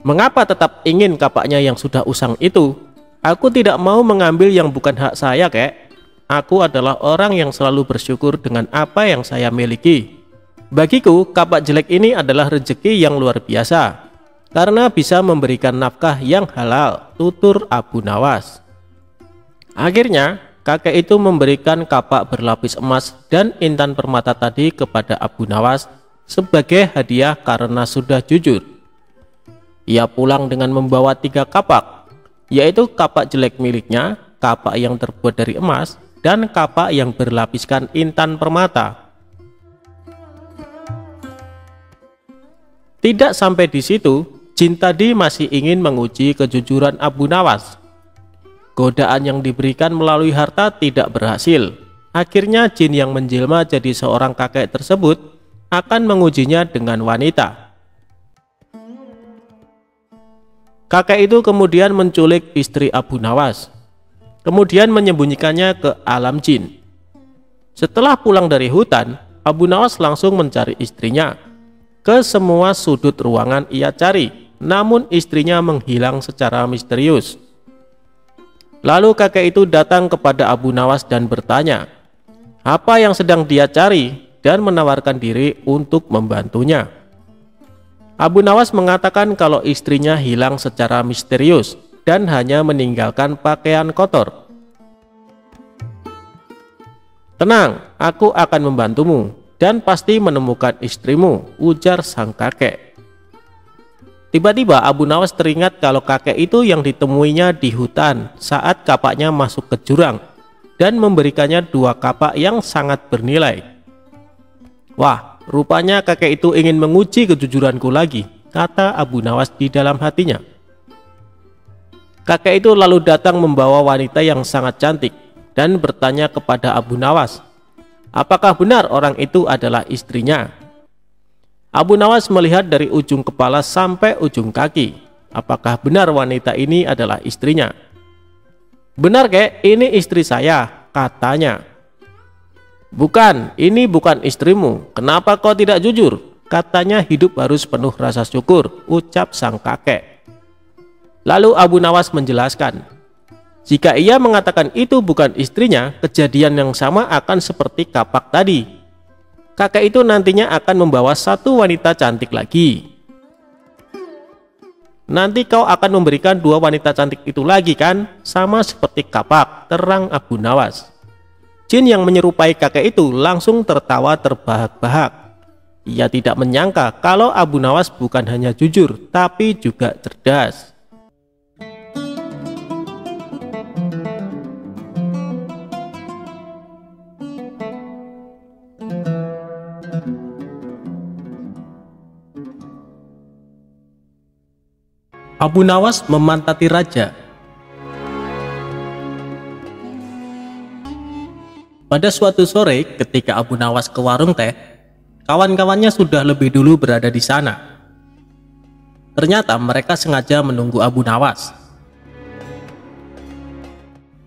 "Mengapa tetap ingin kapaknya yang sudah usang itu? Aku tidak mau mengambil yang bukan hak saya, kek. Aku adalah orang yang selalu bersyukur dengan apa yang saya miliki. Bagiku, kapak jelek ini adalah rezeki yang luar biasa, karena bisa memberikan nafkah yang halal," tutur Abu Nawas. Akhirnya, kakek itu memberikan kapak berlapis emas dan intan permata tadi kepada Abu Nawas sebagai hadiah karena sudah jujur. Ia pulang dengan membawa 3 kapak, yaitu kapak jelek miliknya, kapak yang terbuat dari emas, dan kapak yang berlapiskan intan permata. Tidak sampai di situ, jin tadi masih ingin menguji kejujuran Abu Nawas. Godaan yang diberikan melalui harta tidak berhasil. Akhirnya jin yang menjelma jadi seorang kakek tersebut akan mengujinya dengan wanita. Kakek itu kemudian menculik istri Abu Nawas, kemudian menyembunyikannya ke alam jin. Setelah pulang dari hutan, Abu Nawas langsung mencari istrinya. Ke semua sudut ruangan ia cari, namun istrinya menghilang secara misterius. Lalu kakek itu datang kepada Abu Nawas dan bertanya apa yang sedang dia cari dan menawarkan diri untuk membantunya. Abu Nawas mengatakan kalau istrinya hilang secara misterius dan hanya meninggalkan pakaian kotor. "Tenang, aku akan membantumu dan pasti menemukan istrimu," ujar sang kakek. Tiba-tiba Abu Nawas teringat kalau kakek itu yang ditemuinya di hutan saat kapaknya masuk ke jurang dan memberikannya 2 kapak yang sangat bernilai. "Wah, rupanya kakek itu ingin menguji kejujuranku lagi," kata Abu Nawas di dalam hatinya. Kakek itu lalu datang membawa wanita yang sangat cantik dan bertanya kepada Abu Nawas, apakah benar orang itu adalah istrinya. Abu Nawas melihat dari ujung kepala sampai ujung kaki. Apakah benar wanita ini adalah istrinya? "Benar, kek, ini istri saya," katanya. "Bukan, ini bukan istrimu. Kenapa kau tidak jujur? Katanya hidup harus penuh rasa syukur," ucap sang kakek. Lalu Abu Nawas menjelaskan, jika ia mengatakan itu bukan istrinya, kejadian yang sama akan seperti kapak tadi. Kakek itu nantinya akan membawa 1 wanita cantik lagi. "Nanti kau akan memberikan 2 wanita cantik itu lagi kan? Sama seperti kapak," terang Abu Nawas. Jin yang menyerupai kakek itu langsung tertawa terbahak-bahak. Ia tidak menyangka kalau Abu Nawas bukan hanya jujur, tapi juga cerdas. Abu Nawas memantati raja. Pada suatu sore ketika Abu Nawas ke warung teh, kawan-kawannya sudah lebih dulu berada di sana. Ternyata mereka sengaja menunggu Abu Nawas.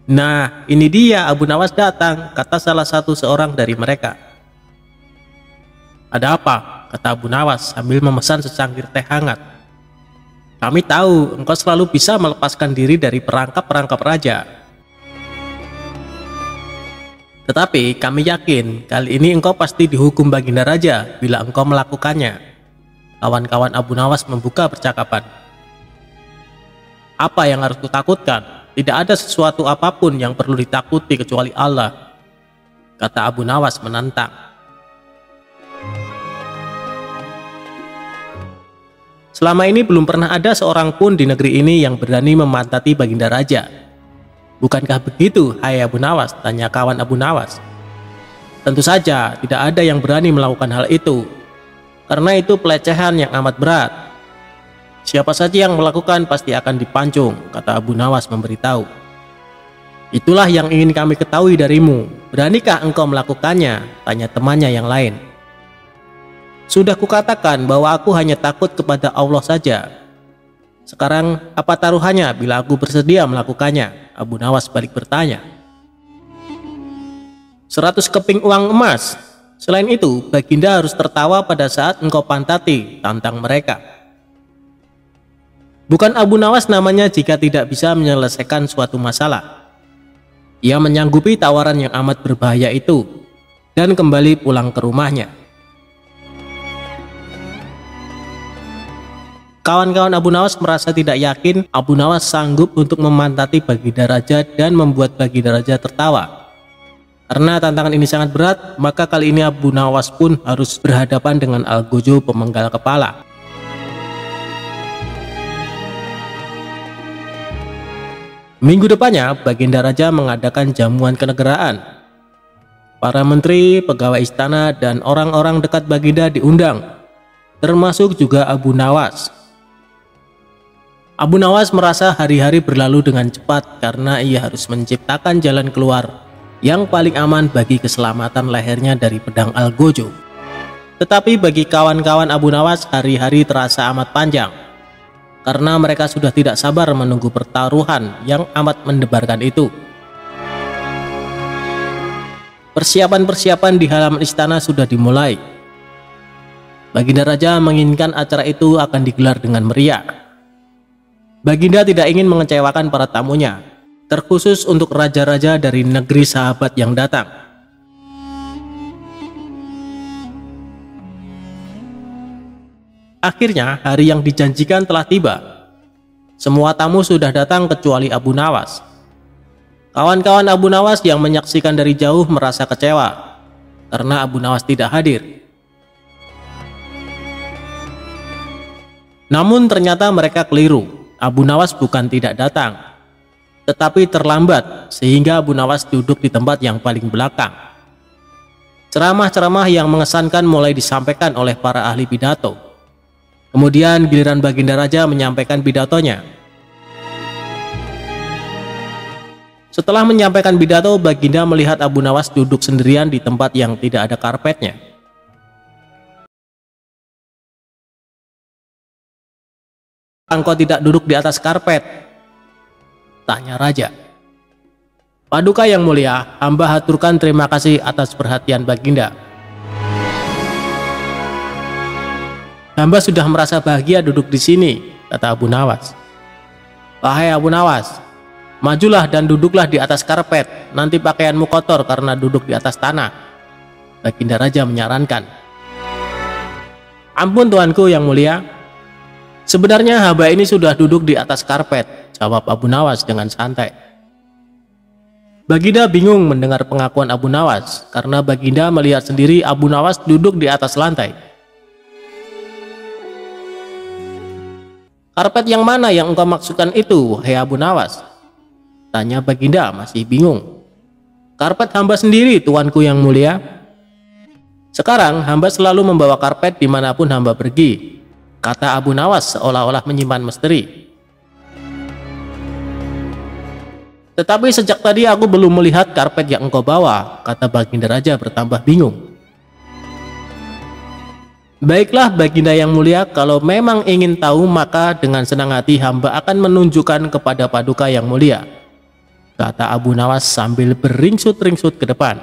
"Nah, ini dia Abu Nawas datang," kata salah satu seorang dari mereka. "Ada apa?" kata Abu Nawas sambil memesan secangkir teh hangat. "Kami tahu engkau selalu bisa melepaskan diri dari perangkap-perangkap raja. Tetapi kami yakin kali ini engkau pasti dihukum baginda raja bila engkau melakukannya." Kawan-kawan Abu Nawas membuka percakapan. "Apa yang harus kutakutkan? Tidak ada sesuatu apapun yang perlu ditakuti kecuali Allah," kata Abu Nawas menantang. "Selama ini belum pernah ada seorang pun di negeri ini yang berani memantati baginda raja. Bukankah begitu, hai Abu Nawas?" tanya kawan Abu Nawas. "Tentu saja tidak ada yang berani melakukan hal itu, karena itu pelecehan yang amat berat. Siapa saja yang melakukan pasti akan dipancung, kata Abu Nawas memberitahu. Itulah yang ingin kami ketahui darimu. Beranikah engkau melakukannya? Tanya temannya yang lain. Sudah kukatakan bahwa aku hanya takut kepada Allah saja. Sekarang apa taruhannya bila aku bersedia melakukannya? Abu Nawas balik bertanya. 100 keping uang emas. Selain itu, Baginda harus tertawa pada saat engkau pantati, tantang mereka. Bukan Abu Nawas namanya jika tidak bisa menyelesaikan suatu masalah. Ia menyanggupi tawaran yang amat berbahaya itu dan kembali pulang ke rumahnya. Kawan-kawan Abu Nawas merasa tidak yakin Abu Nawas sanggup untuk memantati Baginda Raja dan membuat Baginda Raja tertawa. Karena tantangan ini sangat berat, maka kali ini Abu Nawas pun harus berhadapan dengan Algojo pemenggal kepala. Minggu depannya, Baginda Raja mengadakan jamuan kenegaraan. Para menteri, pegawai istana, dan orang-orang dekat Baginda diundang, termasuk juga Abu Nawas. Abu Nawas merasa hari-hari berlalu dengan cepat karena ia harus menciptakan jalan keluar yang paling aman bagi keselamatan lehernya dari pedang Algojo. Tetapi bagi kawan-kawan Abu Nawas, hari-hari terasa amat panjang karena mereka sudah tidak sabar menunggu pertaruhan yang amat mendebarkan itu. Persiapan-persiapan di halaman istana sudah dimulai. Baginda Raja menginginkan acara itu akan digelar dengan meriah. Baginda tidak ingin mengecewakan para tamunya, terkhusus untuk raja-raja dari negeri sahabat yang datang. Akhirnya hari yang dijanjikan telah tiba. Semua tamu sudah datang kecuali Abu Nawas. Kawan-kawan Abu Nawas yang menyaksikan dari jauh merasa kecewa karena Abu Nawas tidak hadir. Namun ternyata mereka keliru. Abu Nawas bukan tidak datang, tetapi terlambat sehingga Abu Nawas duduk di tempat yang paling belakang. Ceramah-ceramah yang mengesankan mulai disampaikan oleh para ahli pidato. Kemudian giliran Baginda Raja menyampaikan pidatonya. Setelah menyampaikan pidato, Baginda melihat Abu Nawas duduk sendirian di tempat yang tidak ada karpetnya. Engkau tidak duduk di atas karpet? Tanya Raja. Paduka yang mulia, hamba haturkan terima kasih atas perhatian Baginda. Hamba sudah merasa bahagia duduk di sini, kata Abu Nawas. Wahai Abu Nawas, majulah dan duduklah di atas karpet, nanti pakaianmu kotor karena duduk di atas tanah. Baginda Raja menyarankan. Ampun tuanku yang mulia. Sebenarnya hamba ini sudah duduk di atas karpet, jawab Abu Nawas dengan santai. Baginda bingung mendengar pengakuan Abu Nawas, karena Baginda melihat sendiri Abu Nawas duduk di atas lantai. Karpet yang mana yang engkau maksudkan itu, wahai Abu Nawas? Tanya Baginda masih bingung. Karpet hamba sendiri, tuanku yang mulia. Sekarang hamba selalu membawa karpet dimanapun hamba pergi, kata Abu Nawas seolah-olah menyimpan misteri. Tetapi sejak tadi aku belum melihat karpet yang engkau bawa, kata Baginda Raja bertambah bingung. Baiklah Baginda yang mulia, kalau memang ingin tahu maka dengan senang hati hamba akan menunjukkan kepada Paduka yang mulia, kata Abu Nawas sambil beringsut-ringsut ke depan.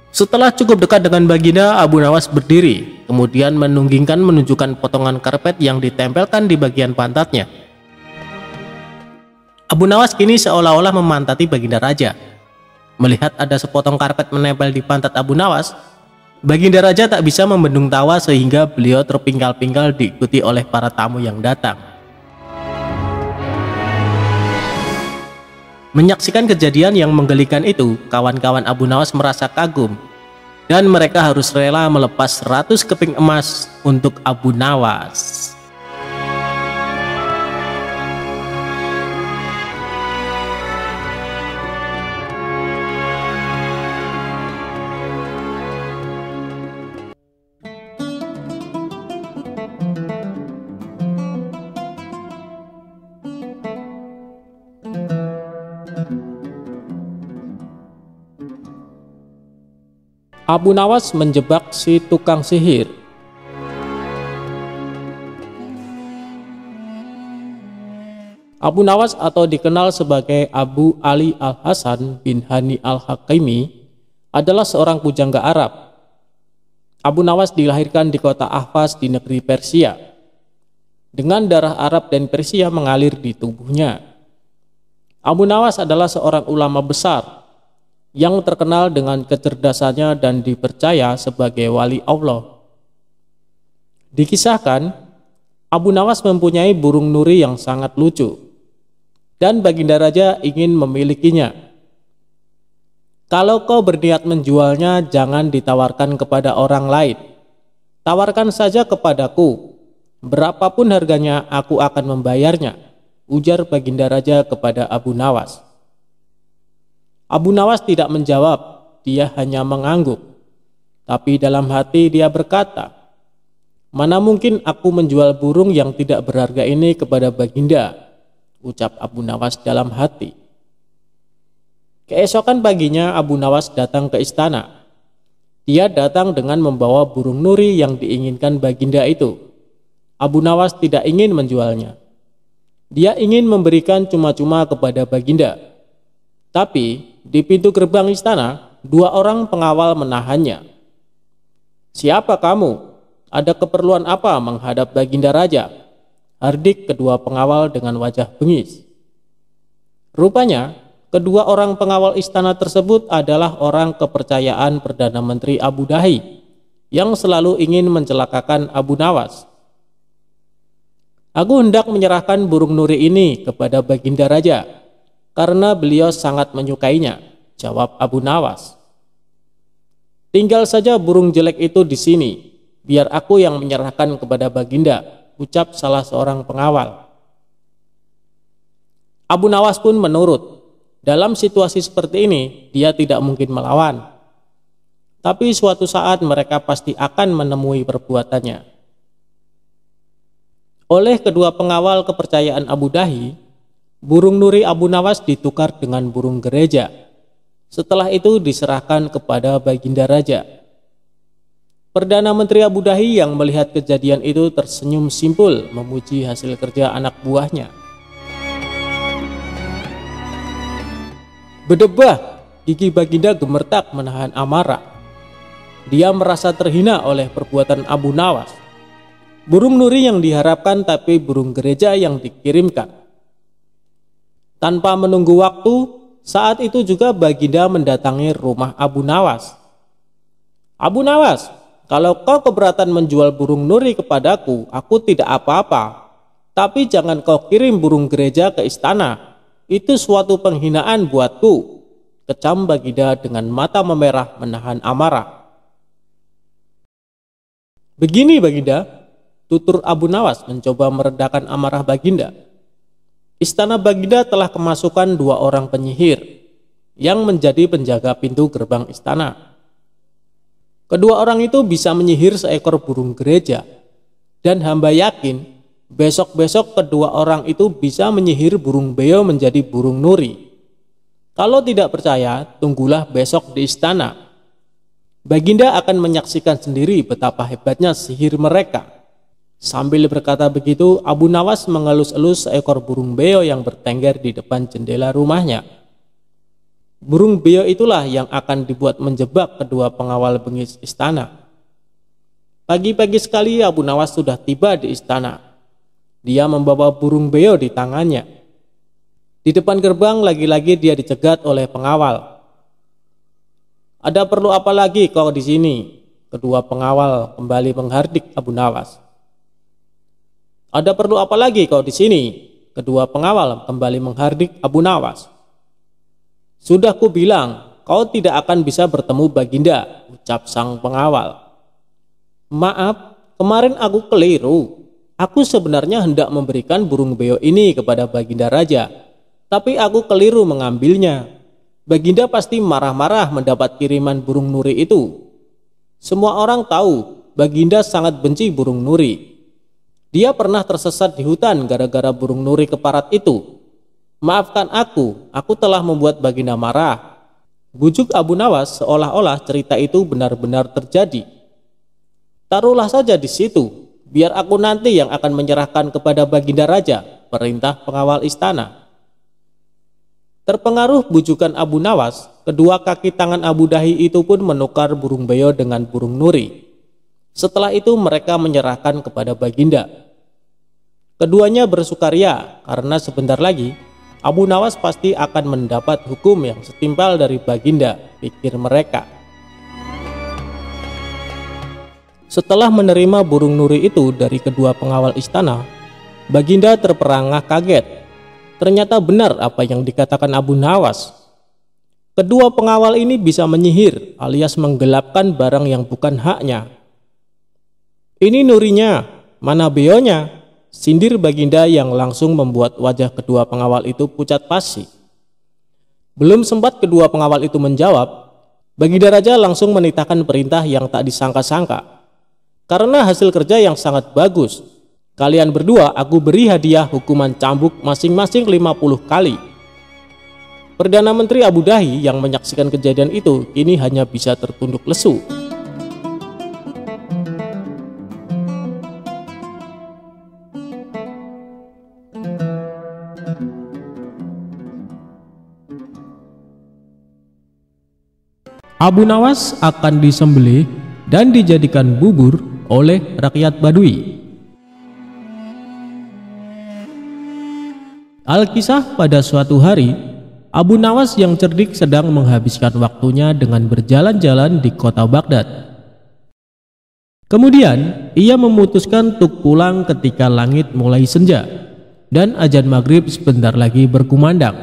Setelah cukup dekat dengan Baginda, Abu Nawas berdiri, kemudian menunjukkan potongan karpet yang ditempelkan di bagian pantatnya. Abu Nawas kini seolah-olah memantati Baginda Raja. Melihat ada sepotong karpet menempel di pantat Abu Nawas, Baginda Raja tak bisa membendung tawa sehingga beliau terpingkal-pingkal diikuti oleh para tamu yang datang. Menyaksikan kejadian yang menggelikan itu, kawan-kawan Abu Nawas merasa kagum dan mereka harus rela melepas 100 keping emas untuk Abu Nawas. Abu Nawas menjebak si tukang sihir. Abu Nawas atau dikenal sebagai Abu Ali Al-Hasan bin Hani Al-Hakimi adalah seorang pujangga Arab. Abu Nawas dilahirkan di kota Ahvaz di negeri Persia. Dengan darah Arab dan Persia mengalir di tubuhnya. Abu Nawas adalah seorang ulama besar yang terkenal dengan kecerdasannya dan dipercaya sebagai wali Allah. Dikisahkan, Abu Nawas mempunyai burung nuri yang sangat lucu, dan Baginda Raja ingin memilikinya. Kalau kau berniat menjualnya, jangan ditawarkan kepada orang lain. Tawarkan saja kepadaku. Berapapun harganya, aku akan membayarnya, ujar Baginda Raja kepada Abu Nawas. Abu Nawas tidak menjawab, dia hanya mengangguk. Tapi dalam hati dia berkata, "Mana mungkin aku menjual burung yang tidak berharga ini kepada Baginda," ucap Abu Nawas dalam hati. Keesokan paginya Abu Nawas datang ke istana. Dia datang dengan membawa burung nuri yang diinginkan Baginda itu. Abu Nawas tidak ingin menjualnya. Dia ingin memberikan cuma-cuma kepada Baginda. Tapi di pintu gerbang istana, 2 orang pengawal menahannya. "Siapa kamu? Ada keperluan apa menghadap Baginda Raja?" hardik kedua pengawal dengan wajah bengis. Rupanya, kedua orang pengawal istana tersebut adalah orang kepercayaan Perdana Menteri Abu Dahi yang selalu ingin mencelakakan Abu Nawas. "Aku hendak menyerahkan burung nuri ini kepada Baginda Raja karena beliau sangat menyukainya," jawab Abu Nawas. "Tinggal saja burung jelek itu di sini, biar aku yang menyerahkan kepada Baginda," ucap salah seorang pengawal. Abu Nawas pun menurut. Dalam situasi seperti ini, dia tidak mungkin melawan. Tapi suatu saat mereka pasti akan menemui perbuatannya. Oleh kedua pengawal kepercayaan Abu Dahi, burung nuri Abu Nawas ditukar dengan burung gereja. Setelah itu diserahkan kepada Baginda Raja. Perdana Menteri Abu Dahi yang melihat kejadian itu tersenyum simpul memuji hasil kerja anak buahnya. Berdebah, gigi Baginda gemetar menahan amarah. Dia merasa terhina oleh perbuatan Abu Nawas. Burung nuri yang diharapkan tapi burung gereja yang dikirimkan. Tanpa menunggu waktu, saat itu juga Baginda mendatangi rumah Abu Nawas. "Abu Nawas, kalau kau keberatan menjual burung nuri kepadaku, aku tidak apa-apa. Tapi jangan kau kirim burung gereja ke istana. Itu suatu penghinaan buatku," kecam Baginda dengan mata memerah menahan amarah. "Begini Baginda," tutur Abu Nawas mencoba meredakan amarah Baginda. "Istana Baginda telah kemasukan 2 orang penyihir yang menjadi penjaga pintu gerbang istana. Kedua orang itu bisa menyihir seekor burung gereja, dan hamba yakin besok-besok kedua orang itu bisa menyihir burung beo menjadi burung nuri. Kalau tidak percaya, tunggulah besok di istana. Baginda akan menyaksikan sendiri betapa hebatnya sihir mereka." Sambil berkata begitu, Abu Nawas mengelus-elus seekor burung beo yang bertengger di depan jendela rumahnya. Burung beo itulah yang akan dibuat menjebak kedua pengawal bengis istana. Pagi-pagi sekali Abu Nawas sudah tiba di istana. Dia membawa burung beo di tangannya. Di depan gerbang lagi-lagi dia dicegat oleh pengawal. "Ada perlu apa lagi kau di sini?" Kedua pengawal kembali menghardik Abu Nawas. "Ada perlu apa lagi kau di sini?" Kedua pengawal kembali menghardik Abu Nawas. "Sudah ku bilang, kau tidak akan bisa bertemu Baginda," ucap sang pengawal. "Maaf, kemarin aku keliru. Aku sebenarnya hendak memberikan burung beo ini kepada Baginda Raja, tapi aku keliru mengambilnya. Baginda pasti marah-marah mendapat kiriman burung nuri itu. Semua orang tahu Baginda sangat benci burung nuri. Dia pernah tersesat di hutan gara-gara burung nuri keparat itu. Maafkan aku telah membuat Baginda marah. Bujuk Abu Nawas seolah-olah cerita itu benar-benar terjadi. Taruhlah saja di situ, biar aku nanti yang akan menyerahkan kepada Baginda Raja perintah pengawal istana. Terpengaruh bujukan Abu Nawas, kedua kaki tangan Abu Dahi itu pun menukar burung beo dengan burung nuri. Setelah itu mereka menyerahkan kepada Baginda. Keduanya bersukaria karena sebentar lagi Abu Nawas pasti akan mendapat hukum yang setimpal dari Baginda, pikir mereka. Setelah menerima burung nuri itu dari kedua pengawal istana, Baginda terperangah kaget. Ternyata benar apa yang dikatakan Abu Nawas. Kedua pengawal ini bisa menyihir alias menggelapkan barang yang bukan haknya. Ini nurinya, mana beonya? Sindir Baginda yang langsung membuat wajah kedua pengawal itu pucat pasi. Belum sempat kedua pengawal itu menjawab, Baginda Raja langsung menitahkan perintah yang tak disangka-sangka. Karena hasil kerja yang sangat bagus, kalian berdua aku beri hadiah hukuman cambuk masing-masing 50 kali. Perdana Menteri Abu Dahi yang menyaksikan kejadian itu kini hanya bisa tertunduk lesu. Abu Nawas akan disembelih dan dijadikan bubur oleh rakyat Badui. Alkisah pada suatu hari, Abu Nawas yang cerdik sedang menghabiskan waktunya dengan berjalan-jalan di kota Baghdad. Kemudian, ia memutuskan untuk pulang ketika langit mulai senja dan azan maghrib sebentar lagi berkumandang.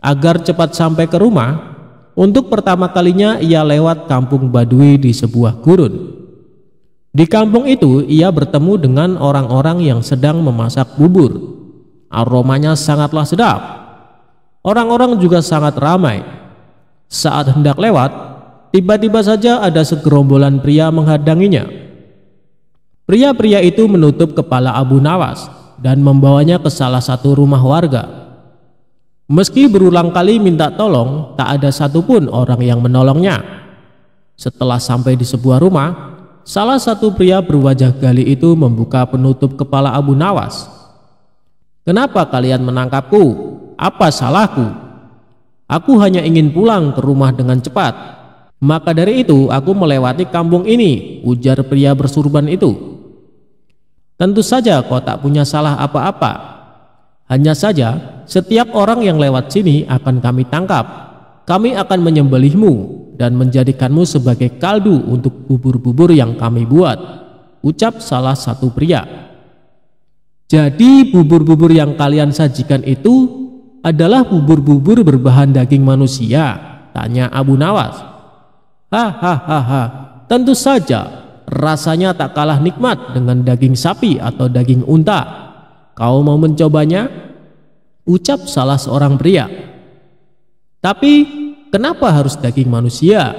Agar cepat sampai ke rumah, untuk pertama kalinya ia lewat kampung Badui di sebuah gurun. Di kampung itu, ia bertemu dengan orang-orang yang sedang memasak bubur. Aromanya sangatlah sedap. Orang-orang juga sangat ramai. Saat hendak lewat, tiba-tiba saja ada segerombolan pria menghadanginya. Pria-pria itu menutup kepala Abu Nawas dan membawanya ke salah satu rumah warga. Meski berulang kali minta tolong, tak ada satupun orang yang menolongnya. Setelah sampai di sebuah rumah, salah satu pria berwajah gali itu membuka penutup kepala Abu Nawas. Kenapa kalian menangkapku? Apa salahku? Aku hanya ingin pulang ke rumah dengan cepat. Maka dari itu aku melewati kampung ini, ujar pria bersurban itu. Tentu saja kau tak punya salah apa-apa. Hanya saja setiap orang yang lewat sini akan kami tangkap. Kami akan menyembelihmu dan menjadikanmu sebagai kaldu untuk bubur-bubur yang kami buat, ucap salah satu pria. Jadi bubur-bubur yang kalian sajikan itu adalah bubur-bubur berbahan daging manusia? Tanya Abu Nawas. Hahaha, tentu saja, rasanya tak kalah nikmat dengan daging sapi atau daging unta. Kau mau mencobanya? Ucap salah seorang pria. Tapi kenapa harus daging manusia?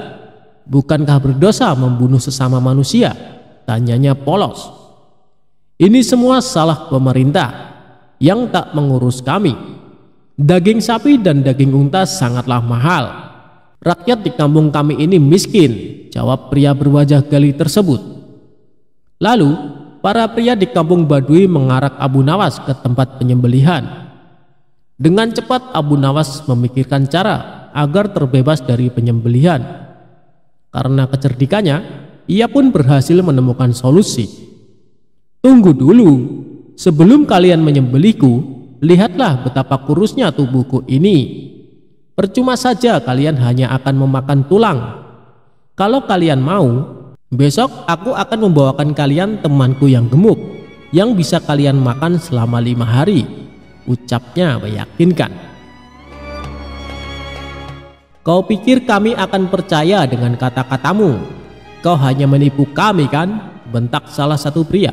Bukankah berdosa membunuh sesama manusia? Tanyanya polos. Ini semua salah pemerintah yang tak mengurus kami. Daging sapi dan daging unta sangatlah mahal. Rakyat di kampung kami ini miskin, jawab pria berwajah gali tersebut. Lalu, para pria di kampung Badui mengarak Abu Nawas ke tempat penyembelihan. Dengan cepat Abu Nawas memikirkan cara agar terbebas dari penyembelihan. Karena kecerdikannya, ia pun berhasil menemukan solusi. Tunggu dulu, sebelum kalian menyembelihku, lihatlah betapa kurusnya tubuhku ini. Percuma saja kalian hanya akan memakan tulang. Kalau kalian mau, besok aku akan membawakan kalian temanku yang gemuk, yang bisa kalian makan selama 5 hari, ucapnya meyakinkan. Kau pikir kami akan percaya dengan kata-katamu? Kau hanya menipu kami kan? Bentak salah satu pria.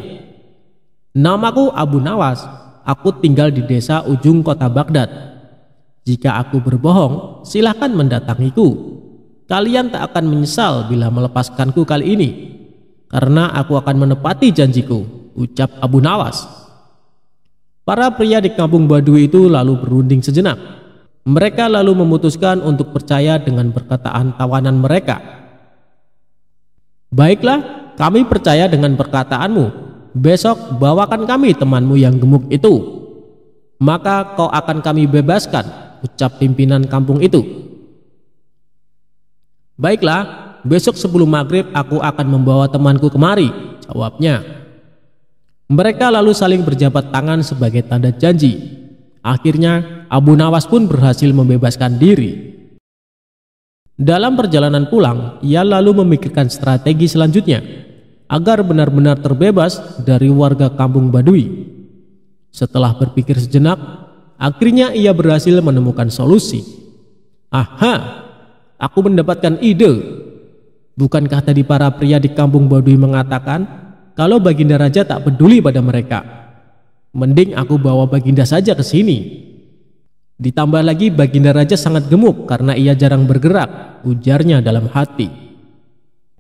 Namaku Abu Nawas, aku tinggal di desa ujung kota Baghdad. Jika aku berbohong, silahkan mendatangiku. Kalian tak akan menyesal bila melepaskanku kali ini, karena aku akan menepati janjiku, ucap Abu Nawas.
Para pria di kampung Baduy itu lalu berunding sejenak. Mereka lalu memutuskan untuk percaya dengan perkataan tawanan mereka. "Baiklah, kami percaya dengan perkataanmu. Besok bawakan kami temanmu yang gemuk itu. Maka kau akan kami bebaskan," ucap pimpinan kampung itu. "Baiklah, besok sebelum maghrib aku akan membawa temanku kemari," jawabnya. Mereka lalu saling berjabat tangan sebagai tanda janji. Akhirnya Abu Nawas pun berhasil membebaskan diri. Dalam perjalanan pulang, ia lalu memikirkan strategi selanjutnya agar benar-benar terbebas dari warga kampung Baduy. Setelah berpikir sejenak, akhirnya ia berhasil menemukan solusi. "Aha, aku mendapatkan ide. Bukankah tadi para pria di kampung Baduy mengatakan kalau Baginda Raja tak peduli pada mereka? Mending aku bawa Baginda saja ke sini. Ditambah lagi Baginda Raja sangat gemuk karena ia jarang bergerak," ujarnya dalam hati.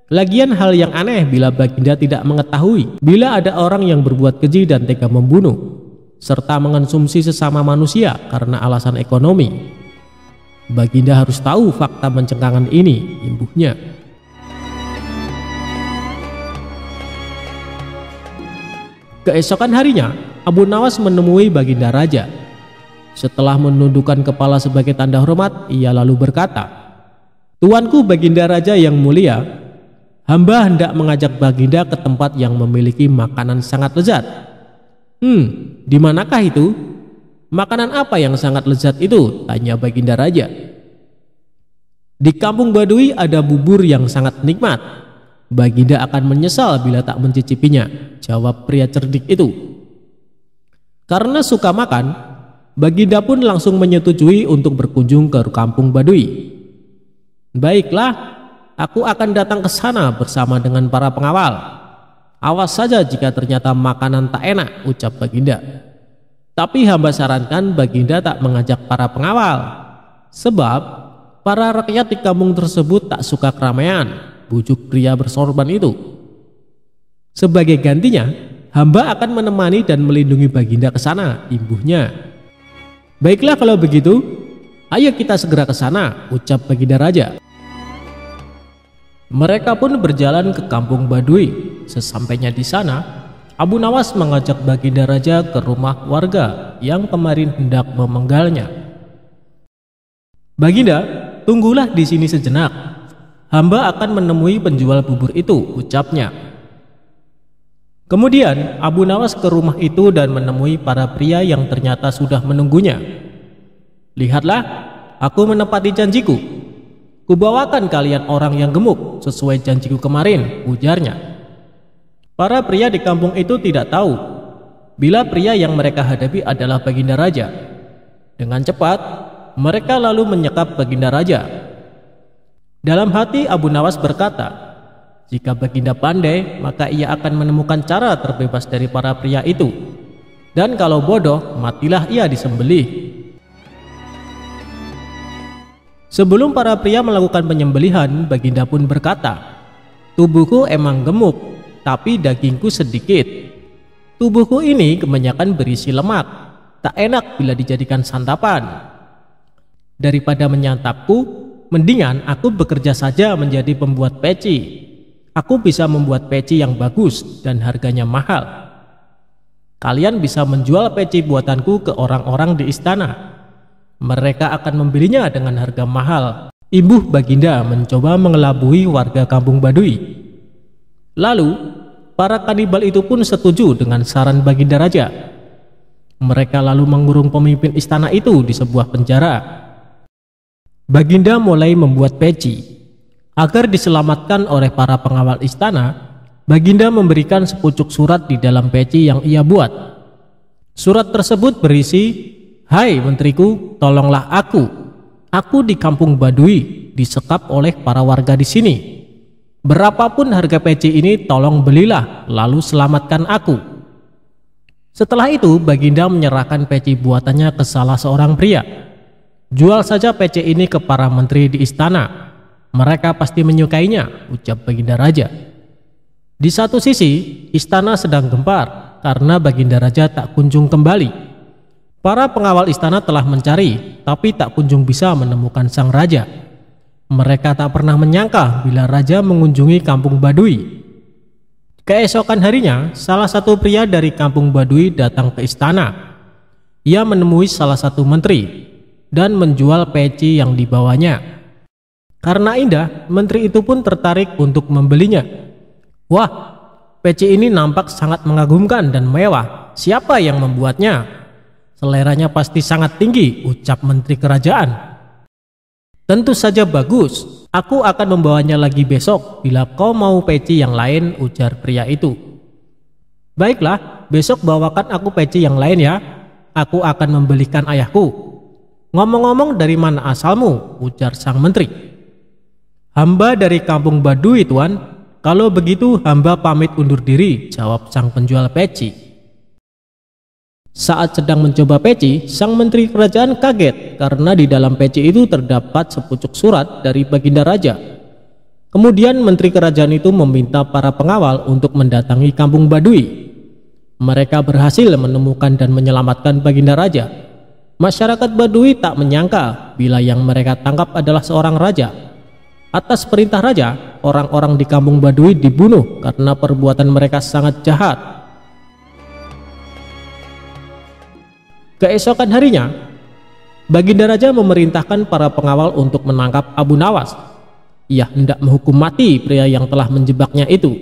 Lagian hal yang aneh bila Baginda tidak mengetahui bila ada orang yang berbuat keji dan tega membunuh serta mengonsumsi sesama manusia karena alasan ekonomi. Baginda harus tahu fakta mencengkangan ini, imbuhnya. Keesokan harinya, Abu Nawas menemui Baginda Raja. Setelah menundukkan kepala sebagai tanda hormat, ia lalu berkata, "Tuanku Baginda Raja yang mulia, hamba hendak mengajak Baginda ke tempat yang memiliki makanan sangat lezat." Di manakah itu? Makanan apa yang sangat lezat itu?" tanya Baginda Raja. "Di kampung Baduy ada bubur yang sangat nikmat. Baginda akan menyesal bila tak mencicipinya," jawab pria cerdik itu. Karena suka makan, Baginda pun langsung menyetujui untuk berkunjung ke kampung Baduy. "Baiklah, aku akan datang ke sana bersama dengan para pengawal. Awas saja jika ternyata makanan tak enak," ucap Baginda. "Tapi hamba sarankan Baginda tak mengajak para pengawal, sebab para rakyat di kampung tersebut tak suka keramaian," bujuk pria bersorban itu. "Sebagai gantinya, hamba akan menemani dan melindungi Baginda ke sana," imbuhnya. "Baiklah kalau begitu, ayo kita segera ke sana," ucap Baginda Raja. Mereka pun berjalan ke kampung Baduy. Sesampainya di sana, Abu Nawas mengajak Baginda Raja ke rumah warga yang kemarin hendak memenggalnya. "Baginda, tunggulah di sini sejenak. Hamba akan menemui penjual bubur itu," ucapnya. Kemudian Abu Nawas ke rumah itu dan menemui para pria yang ternyata sudah menunggunya. "Lihatlah, aku menepati janjiku. Kubawakan kalian orang yang gemuk sesuai janjiku kemarin," ujarnya. Para pria di kampung itu tidak tahu bila pria yang mereka hadapi adalah Baginda Raja. Dengan cepat, mereka lalu menyekap Baginda Raja. Dalam hati Abu Nawas berkata, jika Baginda pandai, maka ia akan menemukan cara terbebas dari para pria itu. Dan kalau bodoh, matilah ia disembelih. Sebelum para pria melakukan penyembelihan, Baginda pun berkata, "Tubuhku emang gemuk, tapi dagingku sedikit. Tubuhku ini kebanyakan berisi lemak, tak enak bila dijadikan santapan. Daripada menyantapku, mendingan aku bekerja saja menjadi pembuat peci. Aku bisa membuat peci yang bagus dan harganya mahal. Kalian bisa menjual peci buatanku ke orang-orang di istana. Mereka akan membelinya dengan harga mahal." Imbuh Baginda mencoba mengelabui warga kampung Baduy. Lalu, para kanibal itu pun setuju dengan saran Baginda Raja. Mereka lalu mengurung pemimpin istana itu di sebuah penjara. Baginda mulai membuat peci. Agar diselamatkan oleh para pengawal istana, Baginda memberikan sepucuk surat di dalam peci yang ia buat. Surat tersebut berisi, "Hai menteriku, tolonglah aku. Aku di kampung Baduy disekap oleh para warga di sini. Berapapun harga peci ini tolong belilah, lalu selamatkan aku." Setelah itu Baginda menyerahkan peci buatannya ke salah seorang pria. "Jual saja peci ini ke para menteri di istana. Mereka pasti menyukainya," ucap Baginda Raja. Di satu sisi, istana sedang gempar karena Baginda Raja tak kunjung kembali. Para pengawal istana telah mencari, tapi tak kunjung bisa menemukan sang raja. Mereka tak pernah menyangka bila raja mengunjungi kampung Baduy. Keesokan harinya, salah satu pria dari kampung Baduy datang ke istana. Ia menemui salah satu menteri dan menjual peci yang dibawanya. Karena indah, menteri itu pun tertarik untuk membelinya. Wah, peci ini nampak sangat mengagumkan dan mewah. Siapa yang membuatnya? Seleranya pasti sangat tinggi, ucap menteri kerajaan. Tentu saja bagus. Aku akan membawanya lagi besok bila kau mau peci yang lain, ujar pria itu. Baiklah, besok bawakan aku peci yang lain ya. Aku akan membelikan ayahku. Ngomong-ngomong, dari mana asalmu? Ujar sang menteri. Hamba dari kampung Baduy, tuan. Kalau begitu hamba pamit undur diri, jawab sang penjual peci. Saat sedang mencoba peci, sang menteri kerajaan kaget karena di dalam peci itu terdapat sepucuk surat dari baginda raja. Kemudian menteri kerajaan itu meminta para pengawal untuk mendatangi kampung Baduy. Mereka berhasil menemukan dan menyelamatkan baginda raja. Masyarakat Baduy tak menyangka bila yang mereka tangkap adalah seorang raja. Atas perintah raja, orang-orang di kampung Baduy dibunuh karena perbuatan mereka sangat jahat. Keesokan harinya, baginda raja memerintahkan para pengawal untuk menangkap Abu Nawas. Ia hendak menghukum mati pria yang telah menjebaknya itu.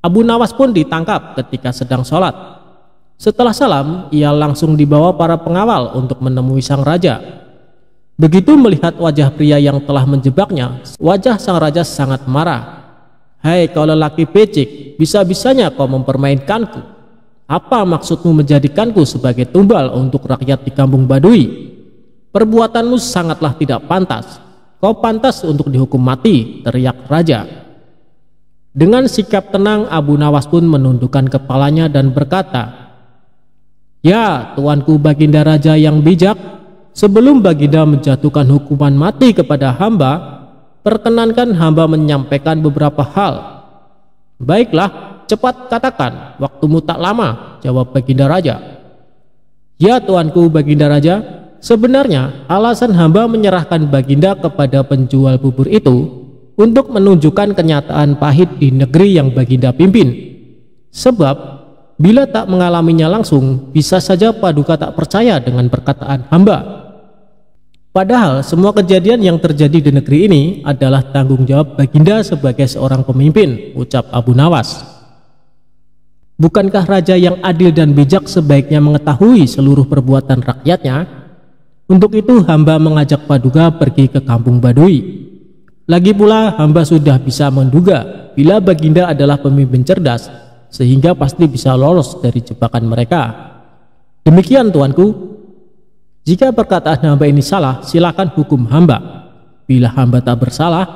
Abu Nawas pun ditangkap ketika sedang sholat. Setelah salam, ia langsung dibawa para pengawal untuk menemui sang raja. Begitu melihat wajah pria yang telah menjebaknya, wajah sang raja sangat marah. Hai kau lelaki becik, bisa-bisanya kau mempermainkanku. Apa maksudmu menjadikanku sebagai tumbal untuk rakyat di kampung Baduy? Perbuatanmu sangatlah tidak pantas. Kau pantas untuk dihukum mati, teriak raja. Dengan sikap tenang, Abu Nawas pun menundukkan kepalanya dan berkata, Ya, tuanku baginda raja yang bijak, sebelum baginda menjatuhkan hukuman mati kepada hamba, perkenankan hamba menyampaikan beberapa hal. Baiklah, cepat katakan, waktumu tak lama, jawab baginda raja. Ya tuanku baginda raja, sebenarnya alasan hamba menyerahkan baginda kepada penjual bubur itu untuk menunjukkan kenyataan pahit di negeri yang baginda pimpin. Sebab bila tak mengalaminya langsung, bisa saja paduka tak percaya dengan perkataan hamba. Padahal semua kejadian yang terjadi di negeri ini adalah tanggung jawab baginda sebagai seorang pemimpin, ucap Abu Nawas. Bukankah raja yang adil dan bijak sebaiknya mengetahui seluruh perbuatan rakyatnya? Untuk itu hamba mengajak paduka pergi ke kampung Baduy. Lagi pula hamba sudah bisa menduga bila baginda adalah pemimpin cerdas, sehingga pasti bisa lolos dari jebakan mereka. Demikian tuanku. Jika perkataan hamba ini salah, silakan hukum hamba. Bila hamba tak bersalah,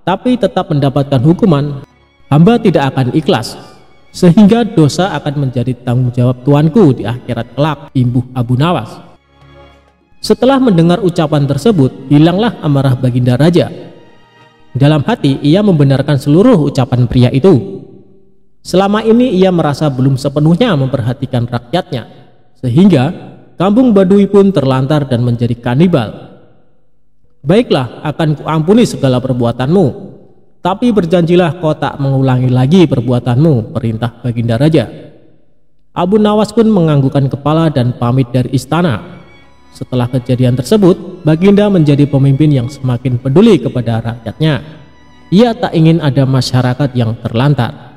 tapi tetap mendapatkan hukuman, hamba tidak akan ikhlas. Sehingga dosa akan menjadi tanggung jawab tuanku di akhirat kelak, imbuh Abu Nawas. Setelah mendengar ucapan tersebut, hilanglah amarah baginda raja. Dalam hati ia membenarkan seluruh ucapan pria itu. Selama ini ia merasa belum sepenuhnya memperhatikan rakyatnya, sehingga kampung Baduy pun terlantar dan menjadi kanibal. Baiklah, akan kuampuni segala perbuatanmu, tapi berjanjilah kau tak mengulangi lagi perbuatanmu, perintah baginda raja. Abu Nawas pun menganggukkan kepala dan pamit dari istana. Setelah kejadian tersebut, baginda menjadi pemimpin yang semakin peduli kepada rakyatnya. Ia tak ingin ada masyarakat yang terlantar.